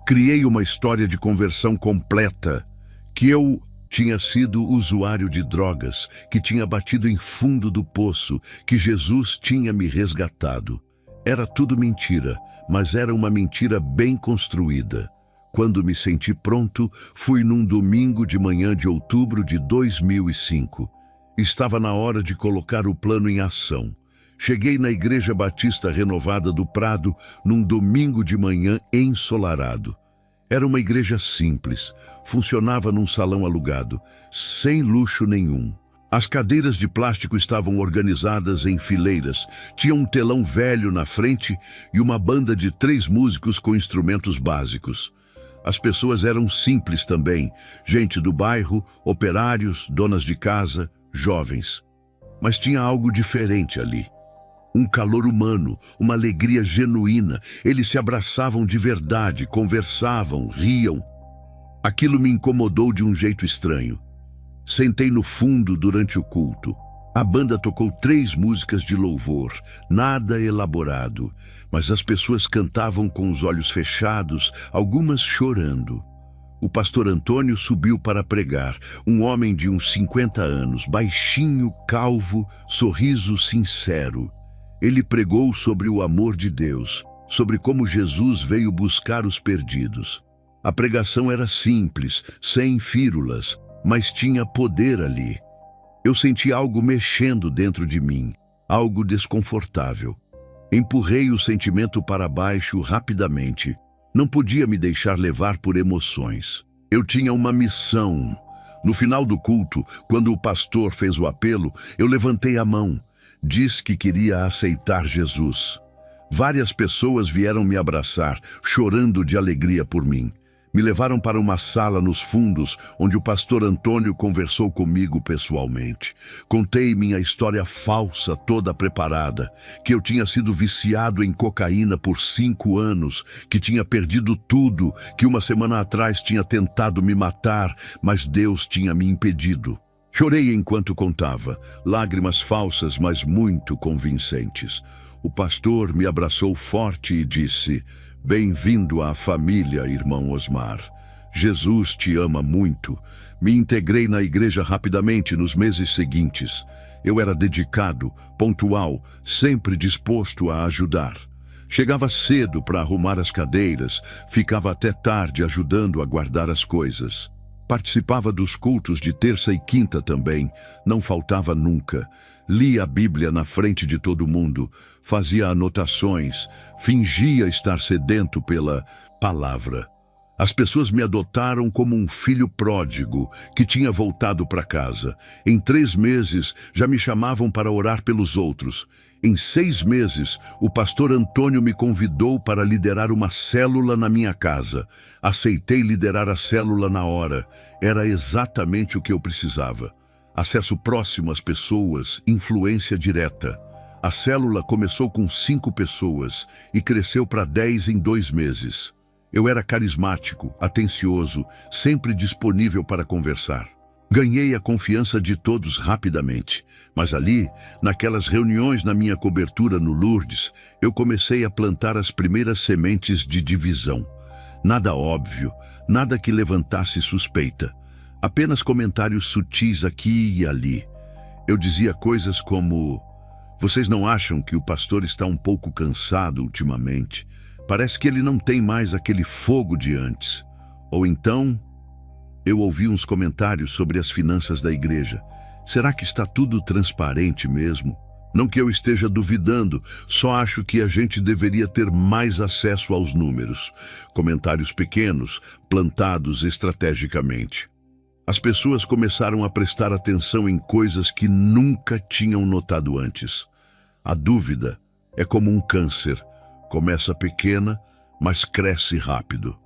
Criei uma história de conversão completa, que eu tinha sido usuário de drogas, que tinha batido em fundo do poço, que Jesus tinha me resgatado. Era tudo mentira, mas era uma mentira bem construída. Quando me senti pronto, fui num domingo de manhã de outubro de 2005. Estava na hora de colocar o plano em ação. Cheguei na Igreja Batista Renovada do Prado num domingo de manhã ensolarado. Era uma igreja simples, funcionava num salão alugado, sem luxo nenhum. As cadeiras de plástico estavam organizadas em fileiras, tinha um telão velho na frente e uma banda de 3 músicos com instrumentos básicos. As pessoas eram simples também, gente do bairro, operários, donas de casa, jovens. Mas tinha algo diferente ali. Um calor humano, uma alegria genuína. Eles se abraçavam de verdade, conversavam, riam. Aquilo me incomodou de um jeito estranho. Sentei no fundo durante o culto. A banda tocou 3 músicas de louvor, nada elaborado, mas as pessoas cantavam com os olhos fechados, algumas chorando. O pastor Antônio subiu para pregar, um homem de uns 50 anos, baixinho, calvo, sorriso sincero. Ele pregou sobre o amor de Deus, sobre como Jesus veio buscar os perdidos. A pregação era simples, sem fírulas, mas tinha poder ali. Eu senti algo mexendo dentro de mim, algo desconfortável. Empurrei o sentimento para baixo rapidamente. Não podia me deixar levar por emoções. Eu tinha uma missão. No final do culto, quando o pastor fez o apelo, eu levantei a mão. Disse que queria aceitar Jesus. Várias pessoas vieram me abraçar, chorando de alegria por mim. Me levaram para uma sala nos fundos, onde o pastor Antônio conversou comigo pessoalmente. Contei minha história falsa, toda preparada, que eu tinha sido viciado em cocaína por 5 anos, que tinha perdido tudo, que uma semana atrás tinha tentado me matar, mas Deus tinha me impedido. Chorei enquanto contava, lágrimas falsas, mas muito convincentes. O pastor me abraçou forte e disse: "Bem-vindo à família, irmão Osmar. Jesus te ama muito." Me integrei na igreja rapidamente nos meses seguintes. Eu era dedicado, pontual, sempre disposto a ajudar. Chegava cedo para arrumar as cadeiras, ficava até tarde ajudando a guardar as coisas. Participava dos cultos de terça e quinta também, não faltava nunca. Lia a Bíblia na frente de todo mundo, fazia anotações, fingia estar sedento pela palavra. As pessoas me adotaram como um filho pródigo que tinha voltado para casa. Em 3 meses, já me chamavam para orar pelos outros. Em 6 meses, o pastor Antônio me convidou para liderar uma célula na minha casa. Aceitei liderar a célula na hora. Era exatamente o que eu precisava. Acesso próximo às pessoas, influência direta. A célula começou com 5 pessoas e cresceu para 10 em 2 meses. Eu era carismático, atencioso, sempre disponível para conversar. Ganhei a confiança de todos rapidamente, mas ali, naquelas reuniões na minha cobertura no Lourdes, eu comecei a plantar as primeiras sementes de divisão. Nada óbvio, nada que levantasse suspeita. Apenas comentários sutis aqui e ali. Eu dizia coisas como: "Vocês não acham que o pastor está um pouco cansado ultimamente? Parece que ele não tem mais aquele fogo de antes." Ou então, eu ouvi uns comentários sobre as finanças da igreja. "Será que está tudo transparente mesmo?" Não que eu esteja duvidando, só acho que a gente deveria ter mais acesso aos números. Comentários pequenos, plantados estrategicamente. As pessoas começaram a prestar atenção em coisas que nunca tinham notado antes. A dúvida é como um câncer. Começa pequena, mas cresce rápido.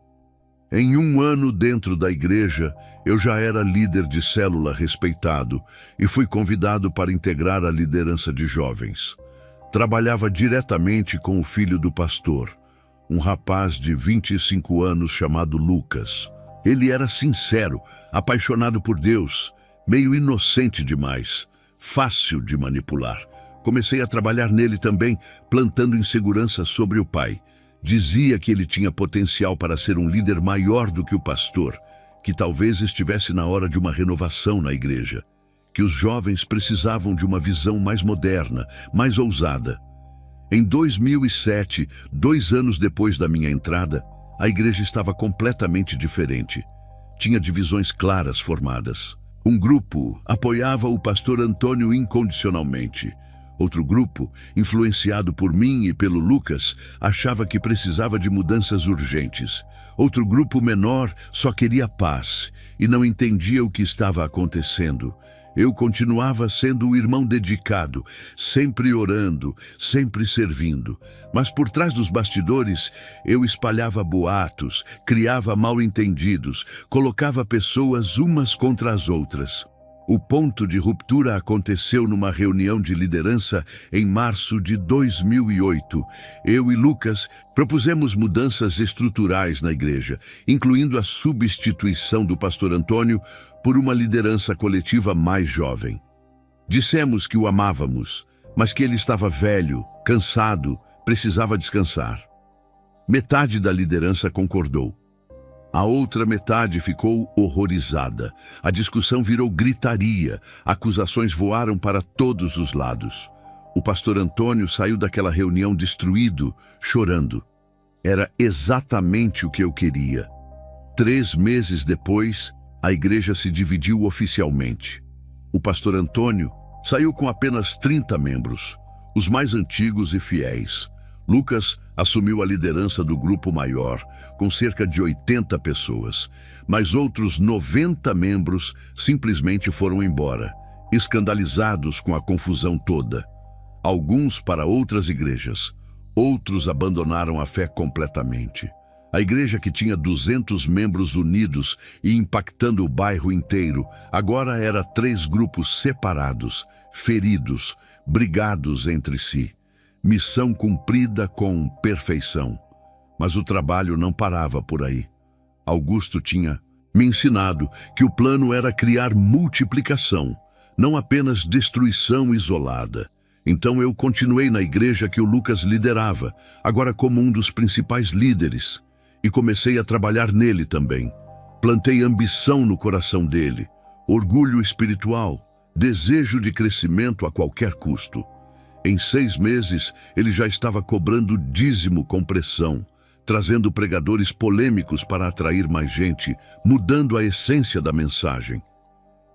Em 1 ano dentro da igreja, eu já era líder de célula respeitado e fui convidado para integrar a liderança de jovens. Trabalhava diretamente com o filho do pastor, um rapaz de 25 anos chamado Lucas. Ele era sincero, apaixonado por Deus, meio inocente demais, fácil de manipular. Comecei a trabalhar nele também, plantando insegurança sobre o pai. Dizia que ele tinha potencial para ser um líder maior do que o pastor, que talvez estivesse na hora de uma renovação na igreja, que os jovens precisavam de uma visão mais moderna, mais ousada. Em 2007, 2 anos depois da minha entrada, a igreja estava completamente diferente. Tinha divisões claras formadas. Um grupo apoiava o pastor Antônio incondicionalmente. Outro grupo, influenciado por mim e pelo Lucas, achava que precisava de mudanças urgentes. Outro grupo menor só queria paz e não entendia o que estava acontecendo. Eu continuava sendo o irmão dedicado, sempre orando, sempre servindo. Mas por trás dos bastidores, eu espalhava boatos, criava mal-entendidos, colocava pessoas umas contra as outras. O ponto de ruptura aconteceu numa reunião de liderança em março de 2008. Eu e Lucas propusemos mudanças estruturais na igreja, incluindo a substituição do pastor Antônio por uma liderança coletiva mais jovem. Dissemos que o amávamos, mas que ele estava velho, cansado, precisava descansar. Metade da liderança concordou. A outra metade ficou horrorizada. A discussão virou gritaria. Acusações voaram para todos os lados. O pastor Antônio saiu daquela reunião destruído, chorando. Era exatamente o que eu queria. 3 meses depois, a igreja se dividiu oficialmente. O pastor Antônio saiu com apenas 30 membros, os mais antigos e fiéis. Lucas assumiu a liderança do grupo maior, com cerca de 80 pessoas, mas outros 90 membros simplesmente foram embora, escandalizados com a confusão toda. Alguns para outras igrejas, outros abandonaram a fé completamente. A igreja, que tinha 200 membros unidos e impactando o bairro inteiro, agora era 3 grupos separados, feridos, brigados entre si. Missão cumprida com perfeição. Mas o trabalho não parava por aí. Augusto tinha me ensinado que o plano era criar multiplicação, não apenas destruição isolada. Então eu continuei na igreja que o Lucas liderava, agora como um dos principais líderes, e comecei a trabalhar nele também. Plantei ambição no coração dele, orgulho espiritual, desejo de crescimento a qualquer custo. Em 6 meses, ele já estava cobrando dízimo com pressão, trazendo pregadores polêmicos para atrair mais gente, mudando a essência da mensagem.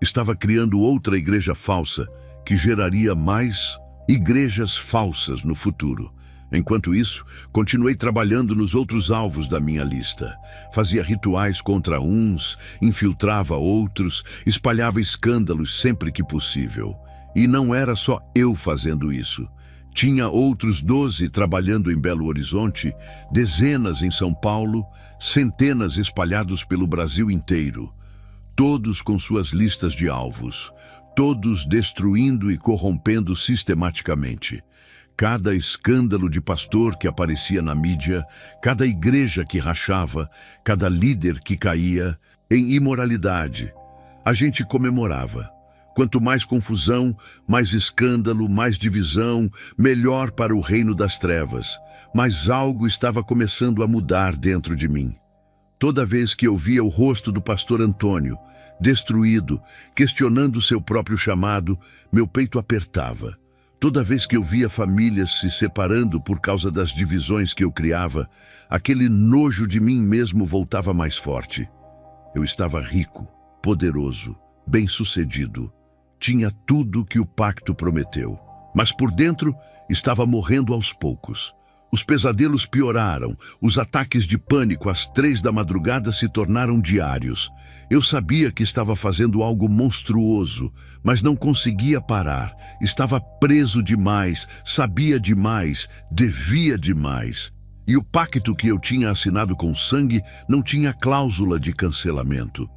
Estava criando outra igreja falsa, que geraria mais igrejas falsas no futuro. Enquanto isso, continuei trabalhando nos outros alvos da minha lista. Fazia rituais contra uns, infiltrava outros, espalhava escândalos sempre que possível. E não era só eu fazendo isso. Tinha outros 12 trabalhando em Belo Horizonte, dezenas em São Paulo, centenas espalhados pelo Brasil inteiro. Todos com suas listas de alvos, todos destruindo e corrompendo sistematicamente. Cada escândalo de pastor que aparecia na mídia, cada igreja que rachava, cada líder que caía em imoralidade, a gente comemorava. Quanto mais confusão, mais escândalo, mais divisão, melhor para o reino das trevas. Mas algo estava começando a mudar dentro de mim. Toda vez que eu via o rosto do pastor Antônio, destruído, questionando seu próprio chamado, meu peito apertava. Toda vez que eu via famílias se separando por causa das divisões que eu criava, aquele nojo de mim mesmo voltava mais forte. Eu estava rico, poderoso, bem-sucedido. Tinha tudo que o pacto prometeu. Mas por dentro estava morrendo aos poucos. Os pesadelos pioraram, os ataques de pânico às 3 da madrugada se tornaram diários. Eu sabia que estava fazendo algo monstruoso, mas não conseguia parar. Estava preso demais, sabia demais, devia demais. E o pacto que eu tinha assinado com sangue não tinha cláusula de cancelamento.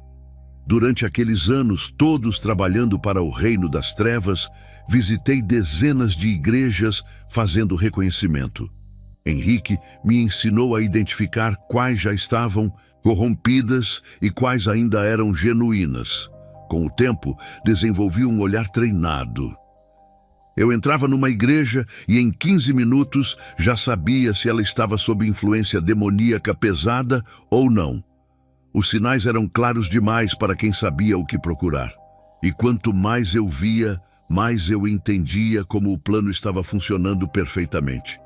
Durante aqueles anos todos trabalhando para o reino das trevas, visitei dezenas de igrejas fazendo reconhecimento. Henrique me ensinou a identificar quais já estavam corrompidas e quais ainda eram genuínas. Com o tempo, desenvolvi um olhar treinado. Eu entrava numa igreja e em 15 minutos já sabia se ela estava sob influência demoníaca pesada ou não. Os sinais eram claros demais para quem sabia o que procurar. E quanto mais eu via, mais eu entendia como o plano estava funcionando perfeitamente.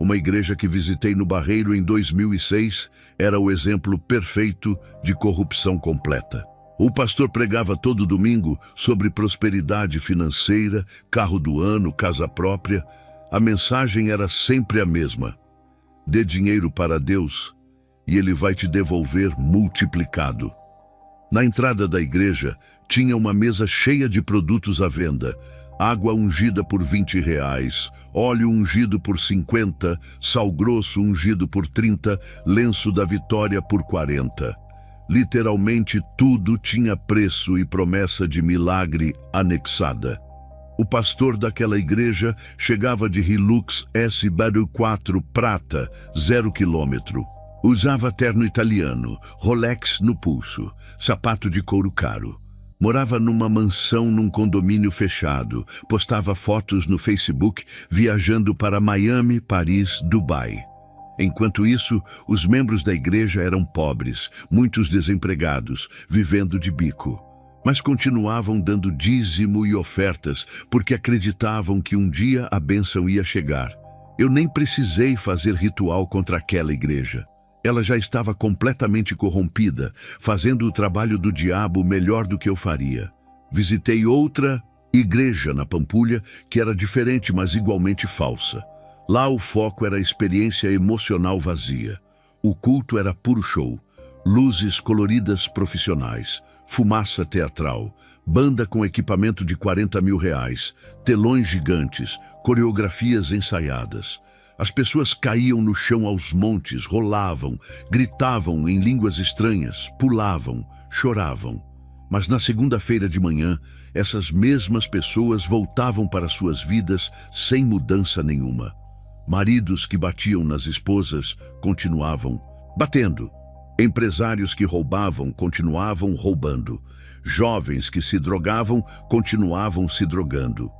Uma igreja que visitei no Barreiro em 2006 era o exemplo perfeito de corrupção completa. O pastor pregava todo domingo sobre prosperidade financeira, carro do ano, casa própria. A mensagem era sempre a mesma. Dê dinheiro para Deus e Ele vai te devolver multiplicado. Na entrada da igreja tinha uma mesa cheia de produtos à venda. Água ungida por R$20, óleo ungido por 50, sal grosso ungido por 30, lenço da vitória por 40. Literalmente tudo tinha preço e promessa de milagre anexada. O pastor daquela igreja chegava de Hilux S-4 prata, 0 km. Usava terno italiano, Rolex no pulso, sapato de couro caro. Morava numa mansão num condomínio fechado, postava fotos no Facebook viajando para Miami, Paris, Dubai. Enquanto isso, os membros da igreja eram pobres, muitos desempregados, vivendo de bico. Mas continuavam dando dízimo e ofertas porque acreditavam que um dia a bênção ia chegar. Eu nem precisei fazer ritual contra aquela igreja. Ela já estava completamente corrompida, fazendo o trabalho do diabo melhor do que eu faria. Visitei outra igreja na Pampulha, que era diferente, mas igualmente falsa. Lá o foco era a experiência emocional vazia. O culto era puro show. Luzes coloridas profissionais, fumaça teatral, banda com equipamento de R$40 mil, telões gigantes, coreografias ensaiadas. As pessoas caíam no chão aos montes, rolavam, gritavam em línguas estranhas, pulavam, choravam. Mas na segunda-feira de manhã, essas mesmas pessoas voltavam para suas vidas sem mudança nenhuma. Maridos que batiam nas esposas continuavam batendo. Empresários que roubavam continuavam roubando. Jovens que se drogavam continuavam se drogando.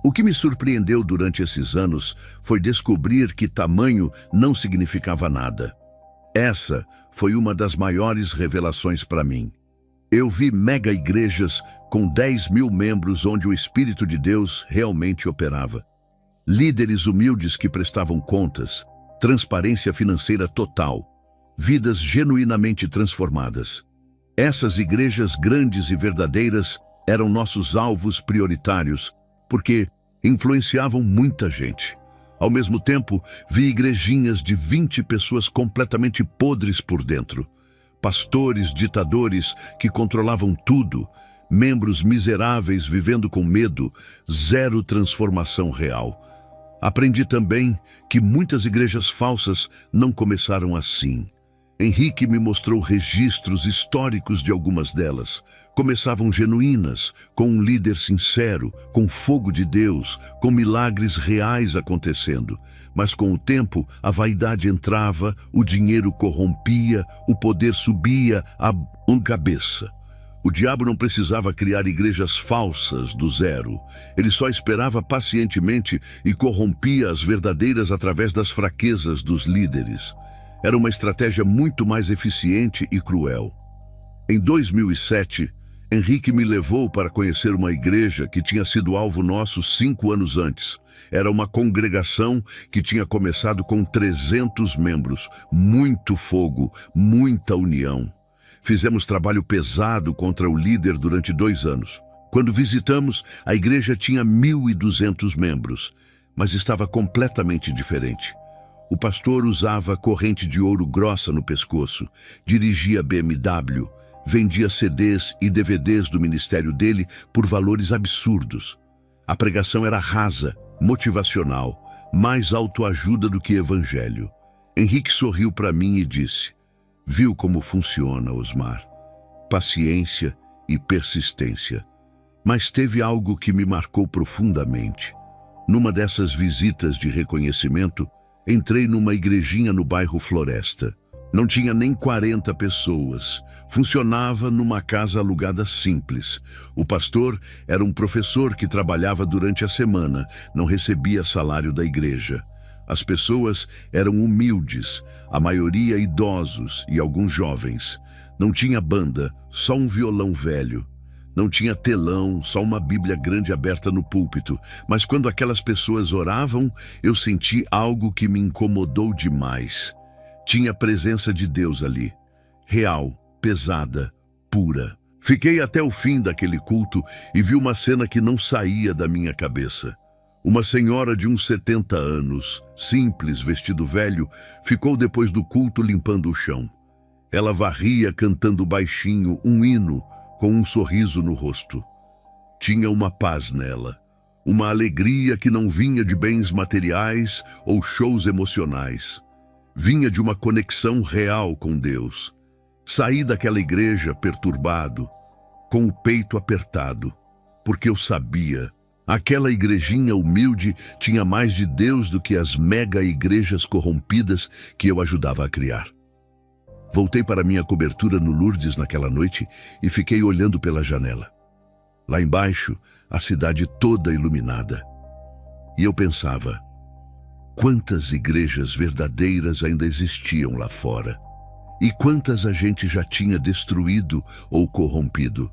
O que me surpreendeu durante esses anos foi descobrir que tamanho não significava nada. Essa foi uma das maiores revelações para mim. Eu vi mega igrejas com 10 mil membros onde o Espírito de Deus realmente operava. Líderes humildes que prestavam contas, transparência financeira total, vidas genuinamente transformadas. Essas igrejas grandes e verdadeiras eram nossos alvos prioritários, porque influenciavam muita gente. Ao mesmo tempo, vi igrejinhas de 20 pessoas completamente podres por dentro. Pastores, ditadores que controlavam tudo, membros miseráveis vivendo com medo, zero transformação real. Aprendi também que muitas igrejas falsas não começaram assim. Henrique me mostrou registros históricos de algumas delas. Começavam genuínas, com um líder sincero, com fogo de Deus, com milagres reais acontecendo. Mas com o tempo, a vaidade entrava, o dinheiro corrompia, o poder subia a cabeça. O diabo não precisava criar igrejas falsas do zero. Ele só esperava pacientemente e corrompia as verdadeiras através das fraquezas dos líderes. Era uma estratégia muito mais eficiente e cruel. Em 2007, Henrique me levou para conhecer uma igreja que tinha sido alvo nosso 5 anos antes. Era uma congregação que tinha começado com 300 membros, muito fogo, muita união. Fizemos trabalho pesado contra o líder durante 2 anos. Quando visitamos, a igreja tinha 1.200 membros, mas estava completamente diferente. O pastor usava corrente de ouro grossa no pescoço, dirigia BMW, vendia CDs e DVDs do ministério dele por valores absurdos. A pregação era rasa, motivacional, mais autoajuda do que evangelho. Henrique sorriu para mim e disse: "Viu como funciona, Osmar? Paciência e persistência." Mas teve algo que me marcou profundamente. Numa dessas visitas de reconhecimento, entrei numa igrejinha no bairro Floresta. Não tinha nem 40 pessoas. Funcionava numa casa alugada simples. O pastor era um professor que trabalhava durante a semana, não recebia salário da igreja. As pessoas eram humildes, a maioria idosos e alguns jovens. Não tinha banda, só um violão velho. Não tinha telão, só uma Bíblia grande aberta no púlpito. Mas quando aquelas pessoas oravam, eu senti algo que me incomodou demais. Tinha a presença de Deus ali, real, pesada, pura. Fiquei até o fim daquele culto e vi uma cena que não saía da minha cabeça. Uma senhora de uns 70 anos, simples, vestido velho, ficou depois do culto limpando o chão. Ela varria cantando baixinho um hino, com um sorriso no rosto. Tinha uma paz nela, uma alegria que não vinha de bens materiais ou shows emocionais. Vinha de uma conexão real com Deus. Saí daquela igreja perturbado, com o peito apertado, porque eu sabia, aquela igrejinha humilde tinha mais de Deus do que as mega igrejas corrompidas que eu ajudava a criar. Voltei para minha cobertura no Lourdes naquela noite e fiquei olhando pela janela. Lá embaixo, a cidade toda iluminada. E eu pensava, quantas igrejas verdadeiras ainda existiam lá fora? E quantas a gente já tinha destruído ou corrompido?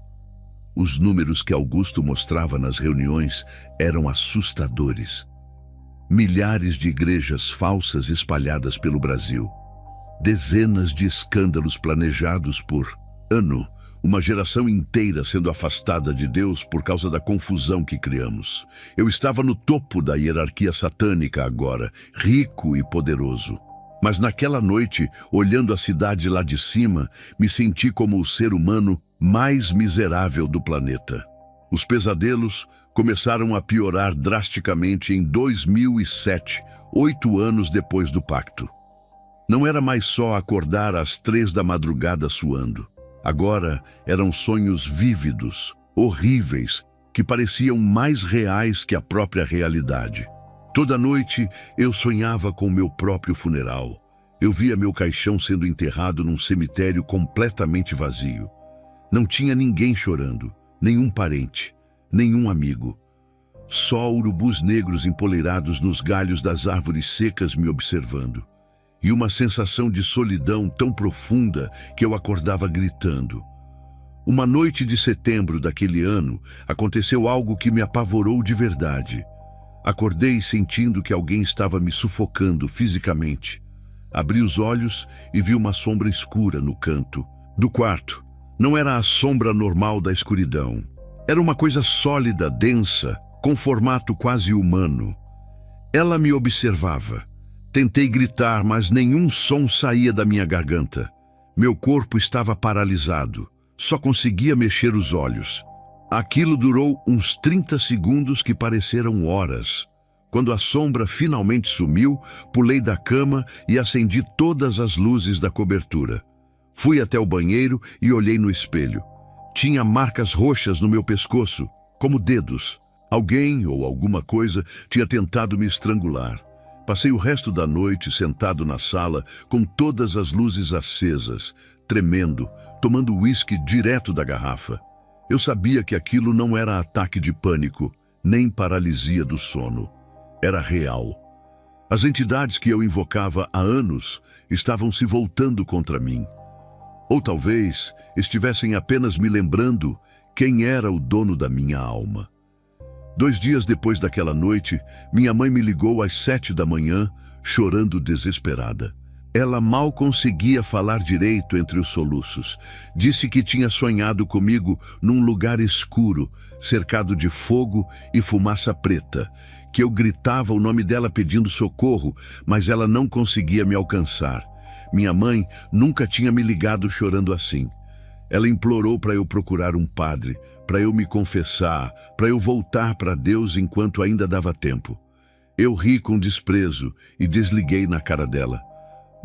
Os números que Augusto mostrava nas reuniões eram assustadores. Milhares de igrejas falsas espalhadas pelo Brasil. Dezenas de escândalos planejados por ano, uma geração inteira sendo afastada de Deus por causa da confusão que criamos. Eu estava no topo da hierarquia satânica agora, rico e poderoso. Mas naquela noite, olhando a cidade lá de cima, me senti como o ser humano mais miserável do planeta. Os pesadelos começaram a piorar drasticamente em 2007, 8 anos depois do pacto. Não era mais só acordar às 3 da madrugada suando. Agora eram sonhos vívidos, horríveis, que pareciam mais reais que a própria realidade. Toda noite eu sonhava com meu próprio funeral. Eu via meu caixão sendo enterrado num cemitério completamente vazio. Não tinha ninguém chorando, nenhum parente, nenhum amigo. Só urubus negros empoleirados nos galhos das árvores secas me observando. E uma sensação de solidão tão profunda que eu acordava gritando. Uma noite de setembro daquele ano, aconteceu algo que me apavorou de verdade. Acordei sentindo que alguém estava me sufocando fisicamente. Abri os olhos e vi uma sombra escura no canto do quarto. Não era a sombra normal da escuridão. Era uma coisa sólida, densa, com formato quase humano. Ela me observava. Tentei gritar, mas nenhum som saía da minha garganta. Meu corpo estava paralisado. Só conseguia mexer os olhos. Aquilo durou uns 30 segundos que pareceram horas. Quando a sombra finalmente sumiu, pulei da cama e acendi todas as luzes da cobertura. Fui até o banheiro e olhei no espelho. Tinha marcas roxas no meu pescoço, como dedos. Alguém ou alguma coisa tinha tentado me estrangular. Passei o resto da noite sentado na sala com todas as luzes acesas, tremendo, tomando uísque direto da garrafa. Eu sabia que aquilo não era ataque de pânico, nem paralisia do sono. Era real. As entidades que eu invocava há anos estavam se voltando contra mim. Ou talvez estivessem apenas me lembrando quem era o dono da minha alma. 2 dias depois daquela noite, minha mãe me ligou às 7 da manhã, chorando desesperada. Ela mal conseguia falar direito entre os soluços. Disse que tinha sonhado comigo num lugar escuro, cercado de fogo e fumaça preta, que eu gritava o nome dela pedindo socorro, mas ela não conseguia me alcançar. Minha mãe nunca tinha me ligado chorando assim. Ela implorou para eu procurar um padre, para eu me confessar, para eu voltar para Deus enquanto ainda dava tempo. Eu ri com desprezo e desliguei na cara dela.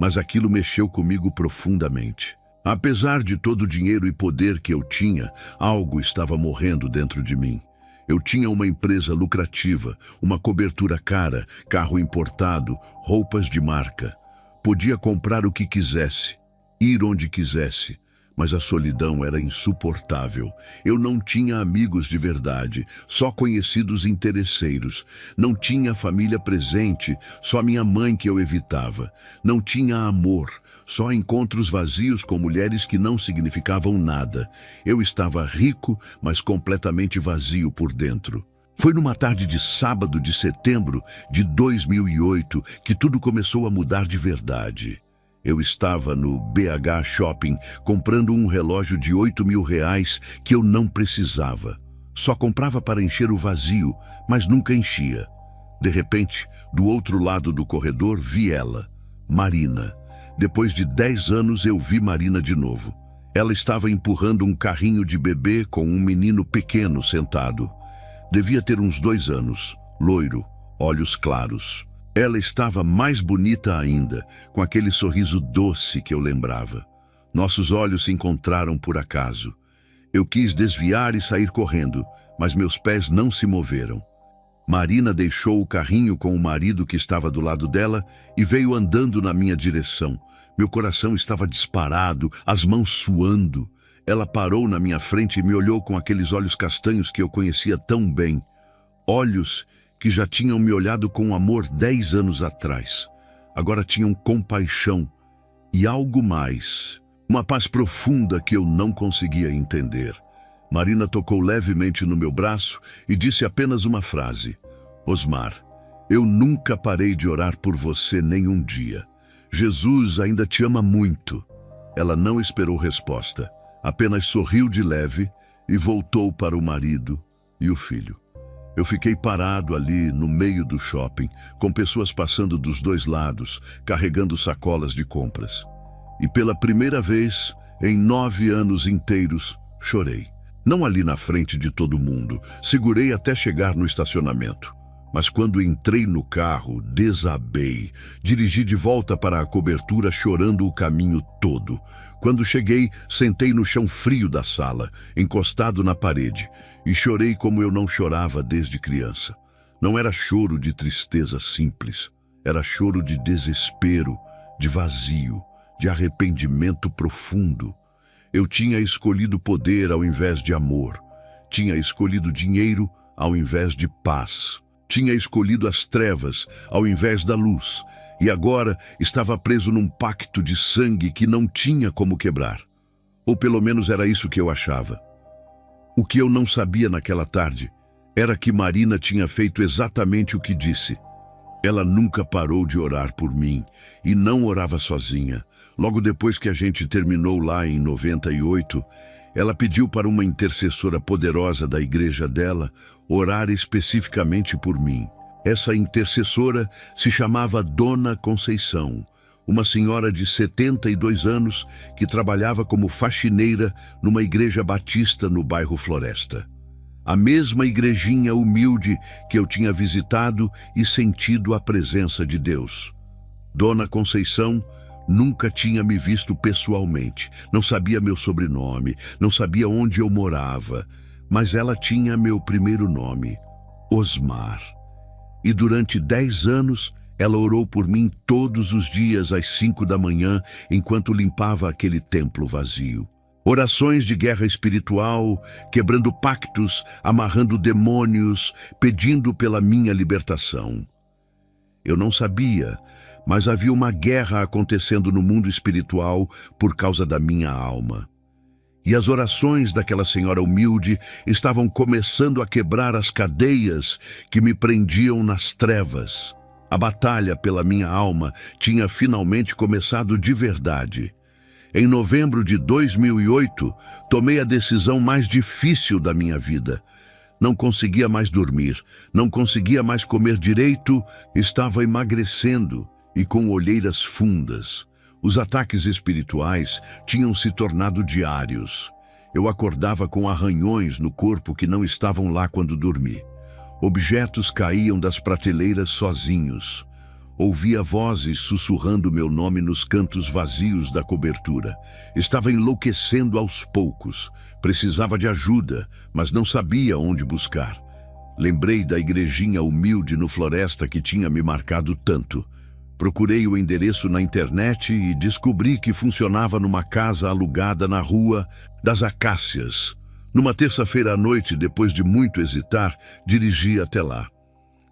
Mas aquilo mexeu comigo profundamente. Apesar de todo o dinheiro e poder que eu tinha, algo estava morrendo dentro de mim. Eu tinha uma empresa lucrativa, uma cobertura cara, carro importado, roupas de marca. Podia comprar o que quisesse, ir onde quisesse, mas a solidão era insuportável. Eu não tinha amigos de verdade, só conhecidos interesseiros. Não tinha família presente, só minha mãe que eu evitava. Não tinha amor, só encontros vazios com mulheres que não significavam nada. Eu estava rico, mas completamente vazio por dentro. Foi numa tarde de sábado de setembro de 2008 que tudo começou a mudar de verdade. Eu estava no BH Shopping comprando um relógio de R$ 8.000 que eu não precisava. Só comprava para encher o vazio, mas nunca enchia. De repente, do outro lado do corredor, vi ela, Marina. Depois de 10 anos, eu vi Marina de novo. Ela estava empurrando um carrinho de bebê com um menino pequeno sentado. Devia ter uns 2 anos, loiro, olhos claros. Ela estava mais bonita ainda, com aquele sorriso doce que eu lembrava. Nossos olhos se encontraram por acaso. Eu quis desviar e sair correndo, mas meus pés não se moveram. Marina deixou o carrinho com o marido que estava do lado dela e veio andando na minha direção. Meu coração estava disparado, as mãos suando. Ela parou na minha frente e me olhou com aqueles olhos castanhos que eu conhecia tão bem. Olhos que já tinham me olhado com amor 10 anos atrás. Agora tinham compaixão e algo mais. Uma paz profunda que eu não conseguia entender. Marina tocou levemente no meu braço e disse apenas uma frase. Osmar, eu nunca parei de orar por você nem um dia. Jesus ainda te ama muito. Ela não esperou resposta. Apenas sorriu de leve e voltou para o marido e o filho. Eu fiquei parado ali no meio do shopping, com pessoas passando dos 2 lados, carregando sacolas de compras. E pela primeira vez, em 9 anos inteiros, chorei. Não ali na frente de todo mundo, segurei até chegar no estacionamento. Mas quando entrei no carro, desabei. Dirigi de volta para a cobertura chorando o caminho todo. Quando cheguei, sentei no chão frio da sala, encostado na parede, e chorei como eu não chorava desde criança. Não era choro de tristeza simples, era choro de desespero, de vazio, de arrependimento profundo. Eu tinha escolhido poder ao invés de amor. Tinha escolhido dinheiro ao invés de paz. Tinha escolhido as trevas ao invés da luz, e agora estava preso num pacto de sangue que não tinha como quebrar. Ou pelo menos era isso que eu achava. O que eu não sabia naquela tarde era que Marina tinha feito exatamente o que disse. Ela nunca parou de orar por mim e não orava sozinha. Logo depois que a gente terminou lá em 98, ela pediu para uma intercessora poderosa da igreja dela orar especificamente por mim. Essa intercessora se chamava Dona Conceição, uma senhora de 72 anos que trabalhava como faxineira numa igreja batista no bairro Floresta. A mesma igrejinha humilde que eu tinha visitado e sentido a presença de Deus. Dona Conceição nunca tinha me visto pessoalmente, não sabia meu sobrenome, não sabia onde eu morava, mas ela tinha meu primeiro nome, Osmar. E durante 10 anos, ela orou por mim todos os dias às 5 da manhã, enquanto limpava aquele templo vazio. Orações de guerra espiritual, quebrando pactos, amarrando demônios, pedindo pela minha libertação. Eu não sabia, mas havia uma guerra acontecendo no mundo espiritual por causa da minha alma. E as orações daquela senhora humilde estavam começando a quebrar as cadeias que me prendiam nas trevas. A batalha pela minha alma tinha finalmente começado de verdade. Em novembro de 2008, tomei a decisão mais difícil da minha vida. Não conseguia mais dormir, não conseguia mais comer direito, estava emagrecendo e com olheiras fundas. Os ataques espirituais tinham se tornado diários. Eu acordava com arranhões no corpo que não estavam lá quando dormi. Objetos caíam das prateleiras sozinhos. Ouvia vozes sussurrando meu nome nos cantos vazios da cobertura. Estava enlouquecendo aos poucos. Precisava de ajuda, mas não sabia onde buscar. Lembrei da igrejinha humilde no Floresta que tinha me marcado tanto. Procurei o endereço na internet e descobri que funcionava numa casa alugada na Rua das Acácias. Numa terça-feira à noite, depois de muito hesitar, dirigi até lá.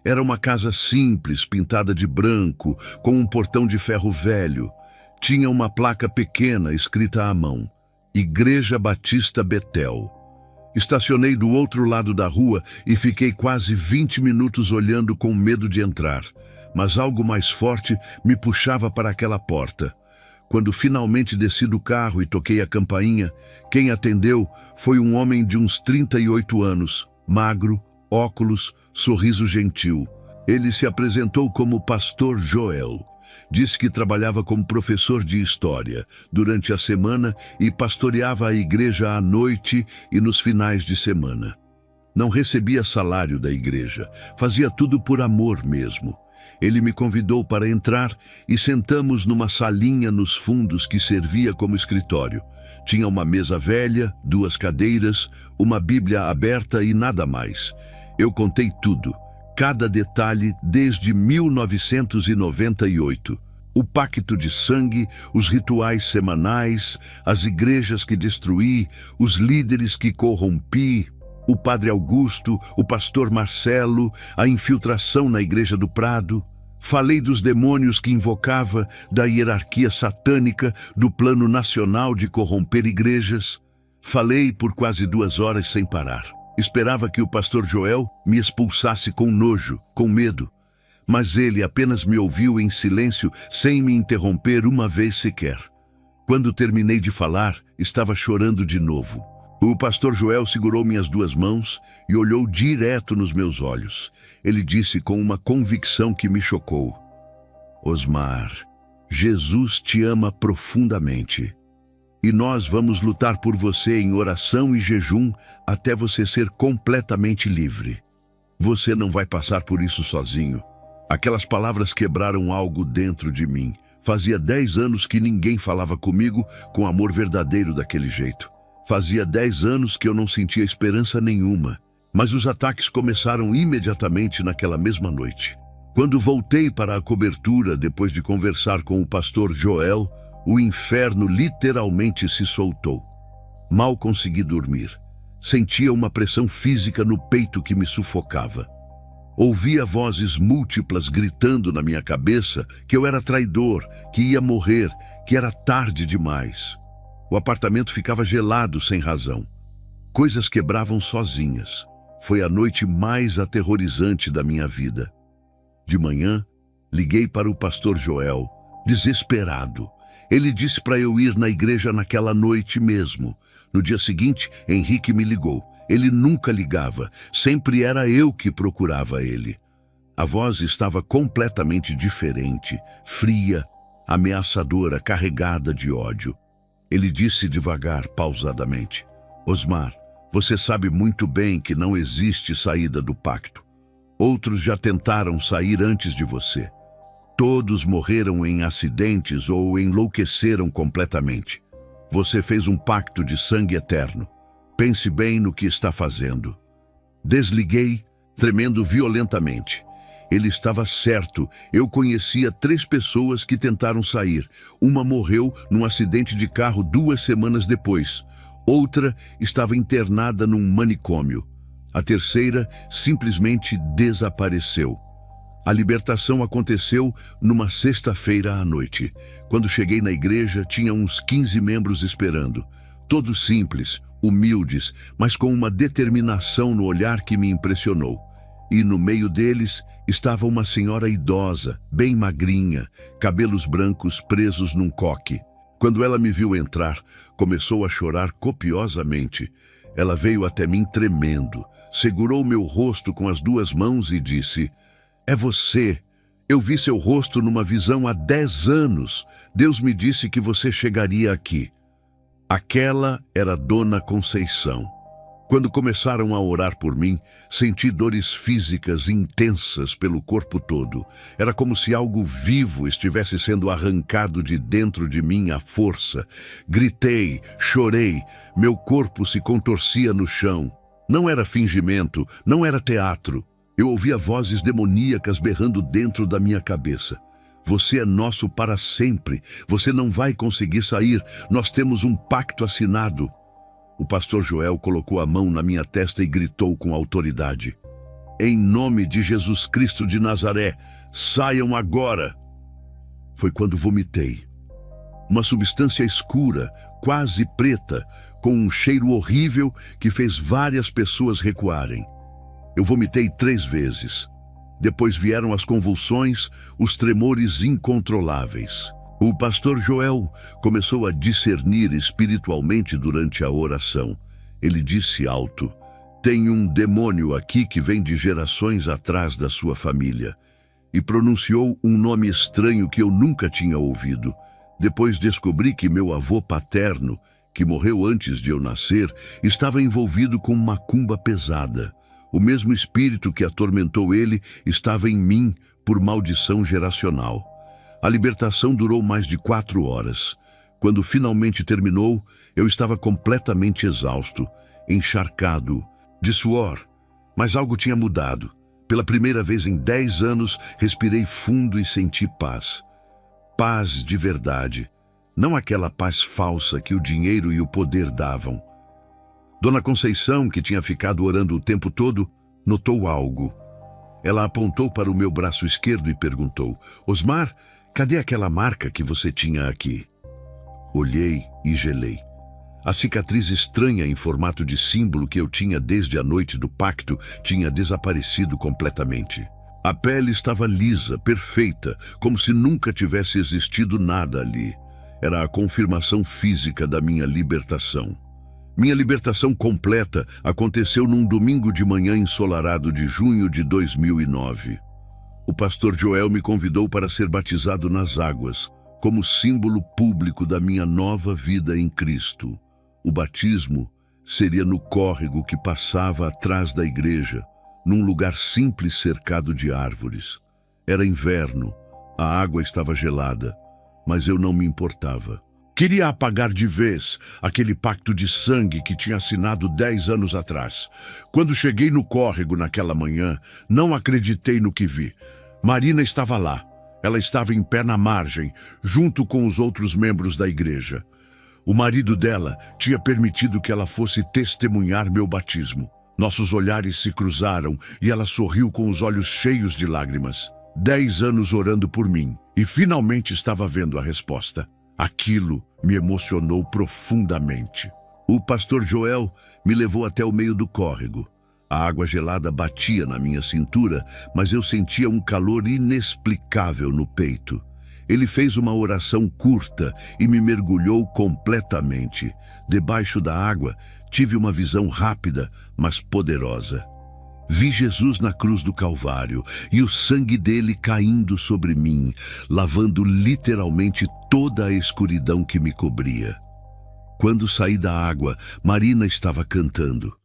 Era uma casa simples, pintada de branco, com um portão de ferro velho. Tinha uma placa pequena escrita à mão: Igreja Batista Betel. Estacionei do outro lado da rua e fiquei quase 20 minutos olhando com medo de entrar. Mas algo mais forte me puxava para aquela porta. Quando finalmente desci do carro e toquei a campainha, quem atendeu foi um homem de uns 38 anos, magro, óculos, sorriso gentil. Ele se apresentou como Pastor Joel. Disse que trabalhava como professor de história durante a semana e pastoreava a igreja à noite e nos finais de semana. Não recebia salário da igreja, fazia tudo por amor mesmo. Ele me convidou para entrar e sentamos numa salinha nos fundos que servia como escritório. Tinha uma mesa velha, 2 cadeiras, uma Bíblia aberta e nada mais. Eu contei tudo, cada detalhe desde 1998. O pacto de sangue, os rituais semanais, as igrejas que destruí, os líderes que corrompi, o padre Augusto, o pastor Marcelo, a infiltração na igreja do Prado. Falei dos demônios que invocava, da hierarquia satânica, do plano nacional de corromper igrejas. Falei por quase 2 horas sem parar. Esperava que o pastor Joel me expulsasse com nojo, com medo. Mas ele apenas me ouviu em silêncio, sem me interromper uma vez sequer. Quando terminei de falar, estava chorando de novo. O pastor Joel segurou minhas 2 mãos e olhou direto nos meus olhos. Ele disse com uma convicção que me chocou: Osmar, Jesus te ama profundamente. E nós vamos lutar por você em oração e jejum até você ser completamente livre. Você não vai passar por isso sozinho. Aquelas palavras quebraram algo dentro de mim. Fazia 10 anos que ninguém falava comigo com amor verdadeiro daquele jeito. Fazia 10 anos que eu não sentia esperança nenhuma, mas os ataques começaram imediatamente naquela mesma noite. Quando voltei para a cobertura, depois de conversar com o pastor Joel, o inferno literalmente se soltou. Mal consegui dormir. Sentia uma pressão física no peito que me sufocava. Ouvia vozes múltiplas gritando na minha cabeça que eu era traidor, que ia morrer, que era tarde demais. O apartamento ficava gelado sem razão. Coisas quebravam sozinhas. Foi a noite mais aterrorizante da minha vida. De manhã, liguei para o pastor Joel, desesperado. Ele disse para eu ir na igreja naquela noite mesmo. No dia seguinte, Henrique me ligou. Ele nunca ligava, sempre era eu que procurava ele. A voz estava completamente diferente, fria, ameaçadora, carregada de ódio. Ele disse devagar, pausadamente: Osmar, Você sabe muito bem que não existe saída do pacto. Outros já tentaram sair antes de você. Todos morreram em acidentes ou enlouqueceram completamente. Você fez um pacto de sangue eterno. Pense bem no que está fazendo. Desliguei, tremendo violentamente. Ele estava certo. Eu conhecia 3 pessoas que tentaram sair. Uma morreu num acidente de carro 2 semanas depois. Outra estava internada num manicômio. A terceira simplesmente desapareceu. A libertação aconteceu numa sexta-feira à noite. Quando cheguei na igreja, tinha uns 15 membros esperando. Todos simples, humildes, mas com uma determinação no olhar que me impressionou. E no meio deles estava uma senhora idosa, bem magrinha, cabelos brancos presos num coque. Quando ela me viu entrar, começou a chorar copiosamente. Ela veio até mim tremendo, segurou meu rosto com as 2 mãos e disse: "É você. Eu vi seu rosto numa visão há 10 anos. Deus me disse que você chegaria aqui." Aquela era Dona Conceição. Quando começaram a orar por mim, senti dores físicas intensas pelo corpo todo. Era como se algo vivo estivesse sendo arrancado de dentro de mim à força. Gritei, chorei, meu corpo se contorcia no chão. Não era fingimento, não era teatro. Eu ouvia vozes demoníacas berrando dentro da minha cabeça. "Você é nosso para sempre. Você não vai conseguir sair. Nós temos um pacto assinado." O pastor Joel colocou a mão na minha testa e gritou com autoridade: "Em nome de Jesus Cristo de Nazaré, saiam agora!" Foi quando vomitei. Uma substância escura, quase preta, com um cheiro horrível que fez várias pessoas recuarem. Eu vomitei 3 vezes. Depois vieram as convulsões, os tremores incontroláveis. O pastor Joel começou a discernir espiritualmente durante a oração. Ele disse alto: "Tem um demônio aqui que vem de gerações atrás da sua família." E pronunciou um nome estranho que eu nunca tinha ouvido. Depois descobri que meu avô paterno, que morreu antes de eu nascer, estava envolvido com macumba pesada. O mesmo espírito que atormentou ele estava em mim por maldição geracional. A libertação durou mais de 4 horas. Quando finalmente terminou, eu estava completamente exausto, encharcado, de suor. Mas algo tinha mudado. Pela primeira vez em 10 anos, respirei fundo e senti paz. Paz de verdade. Não aquela paz falsa que o dinheiro e o poder davam. Dona Conceição, que tinha ficado orando o tempo todo, notou algo. Ela apontou para o meu braço esquerdo e perguntou: "Osmar, cadê aquela marca que você tinha aqui?" Olhei e gelei. A cicatriz estranha em formato de símbolo que eu tinha desde a noite do pacto tinha desaparecido completamente. A pele estava lisa, perfeita, como se nunca tivesse existido nada ali. Era a confirmação física da minha libertação. Minha libertação completa aconteceu num domingo de manhã ensolarado de junho de 2009. O pastor Joel me convidou para ser batizado nas águas, como símbolo público da minha nova vida em Cristo. O batismo seria no córrego que passava atrás da igreja, num lugar simples cercado de árvores. Era inverno, a água estava gelada, mas eu não me importava. Queria apagar de vez aquele pacto de sangue que tinha assinado 10 anos atrás. Quando cheguei no córrego naquela manhã, não acreditei no que vi. Marina estava lá. Ela estava em pé na margem, junto com os outros membros da igreja. O marido dela tinha permitido que ela fosse testemunhar meu batismo. Nossos olhares se cruzaram e ela sorriu com os olhos cheios de lágrimas. 10 anos orando por mim e finalmente estava vendo a resposta. Aquilo me emocionou profundamente. O pastor Joel me levou até o meio do córrego. A água gelada batia na minha cintura, mas eu sentia um calor inexplicável no peito. Ele fez uma oração curta e me mergulhou completamente. Debaixo da água, tive uma visão rápida, mas poderosa. Vi Jesus na cruz do Calvário e o sangue dele caindo sobre mim, lavando literalmente toda a escuridão que me cobria. Quando saí da água, Marina estava cantando.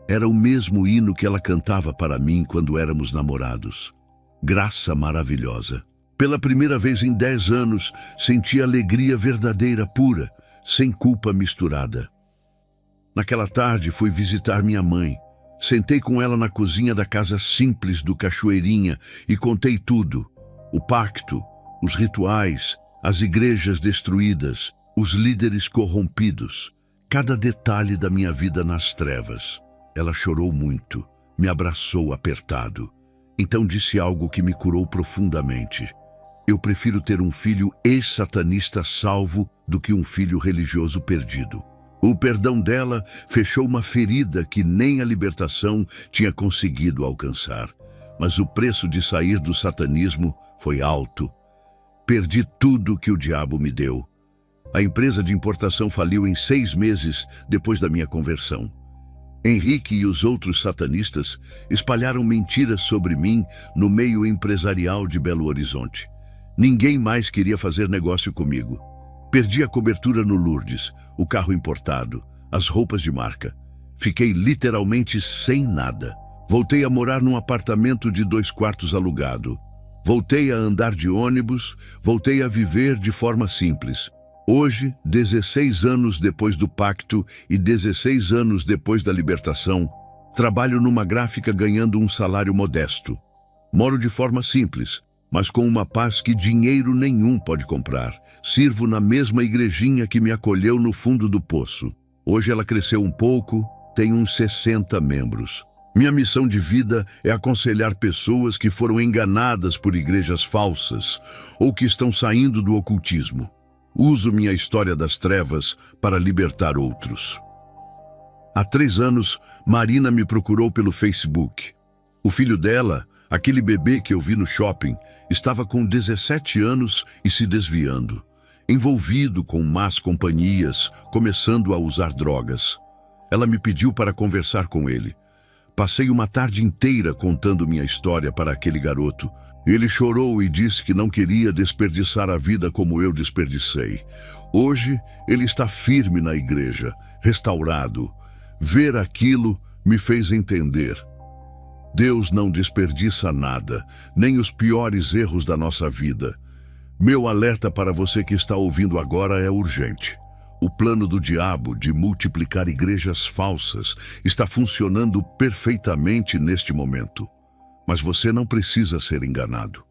Era o mesmo hino que ela cantava para mim quando éramos namorados. Graça maravilhosa. Pela primeira vez em 10 anos, senti alegria verdadeira, pura, sem culpa misturada. Naquela tarde, fui visitar minha mãe. Sentei com ela na cozinha da casa simples do Cachoeirinha e contei tudo. O pacto, os rituais, as igrejas destruídas, os líderes corrompidos, cada detalhe da minha vida nas trevas. Ela chorou muito, me abraçou apertado. Então disse algo que me curou profundamente. Eu prefiro ter um filho ex-satanista salvo do que um filho religioso perdido. O perdão dela fechou uma ferida que nem a libertação tinha conseguido alcançar. Mas o preço de sair do satanismo foi alto. Perdi tudo que o diabo me deu. A empresa de importação faliu em 6 meses depois da minha conversão. Henrique e os outros satanistas espalharam mentiras sobre mim no meio empresarial de Belo Horizonte. Ninguém mais queria fazer negócio comigo. Perdi a cobertura no Lourdes, o carro importado, as roupas de marca. Fiquei literalmente sem nada. Voltei a morar num apartamento de 2 quartos alugado. Voltei a andar de ônibus, voltei a viver de forma simples. Hoje, 16 anos depois do pacto e 16 anos depois da libertação, trabalho numa gráfica ganhando um salário modesto. Moro de forma simples, mas com uma paz que dinheiro nenhum pode comprar. Sirvo na mesma igrejinha que me acolheu no fundo do poço. Hoje ela cresceu um pouco, tem uns 60 membros. Minha missão de vida é aconselhar pessoas que foram enganadas por igrejas falsas ou que estão saindo do ocultismo. Uso minha história das trevas para libertar outros. Há 3 anos, Marina me procurou pelo Facebook. O filho dela, aquele bebê que eu vi no shopping, estava com 17 anos e se desviando, envolvido com más companhias, começando a usar drogas. Ela me pediu para conversar com ele. Passei uma tarde inteira contando minha história para aquele garoto. Ele chorou e disse que não queria desperdiçar a vida como eu desperdicei. Hoje, ele está firme na igreja, restaurado. Ver aquilo me fez entender. Deus não desperdiça nada, nem os piores erros da nossa vida. Meu alerta para você que está ouvindo agora é urgente. O plano do diabo de multiplicar igrejas falsas está funcionando perfeitamente neste momento. Mas você não precisa ser enganado.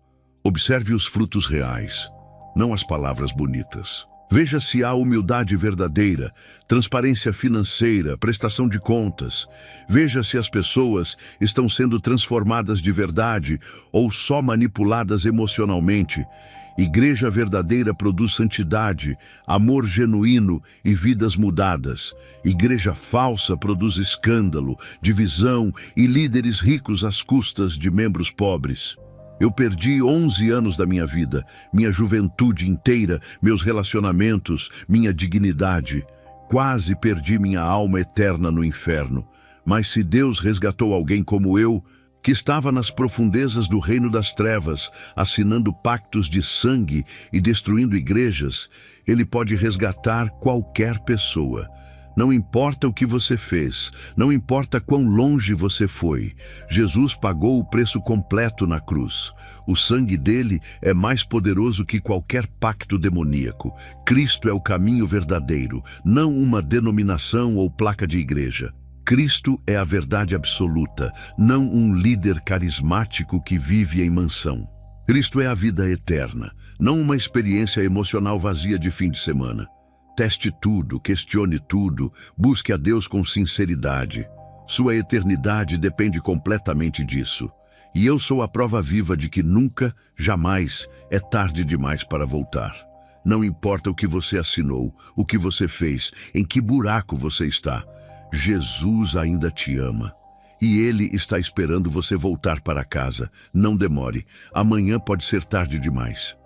Observe os frutos reais, não as palavras bonitas. Veja se há humildade verdadeira, transparência financeira, prestação de contas. Veja se as pessoas estão sendo transformadas de verdade ou só manipuladas emocionalmente. Igreja verdadeira produz santidade, amor genuíno e vidas mudadas. Igreja falsa produz escândalo, divisão e líderes ricos às custas de membros pobres. Eu perdi 11 anos da minha vida, minha juventude inteira, meus relacionamentos, minha dignidade. Quase perdi minha alma eterna no inferno. Mas se Deus resgatou alguém como eu, que estava nas profundezas do reino das trevas, assinando pactos de sangue e destruindo igrejas, Ele pode resgatar qualquer pessoa. Não importa o que você fez, não importa quão longe você foi, Jesus pagou o preço completo na cruz. O sangue dele é mais poderoso que qualquer pacto demoníaco. Cristo é o caminho verdadeiro, não uma denominação ou placa de igreja. Cristo é a verdade absoluta, não um líder carismático que vive em mansão. Cristo é a vida eterna, não uma experiência emocional vazia de fim de semana. Teste tudo, questione tudo, busque a Deus com sinceridade. Sua eternidade depende completamente disso. E eu sou a prova viva de que nunca, jamais, é tarde demais para voltar. Não importa o que você assinou, o que você fez, em que buraco você está. Jesus ainda te ama. E Ele está esperando você voltar para casa. Não demore. Amanhã pode ser tarde demais.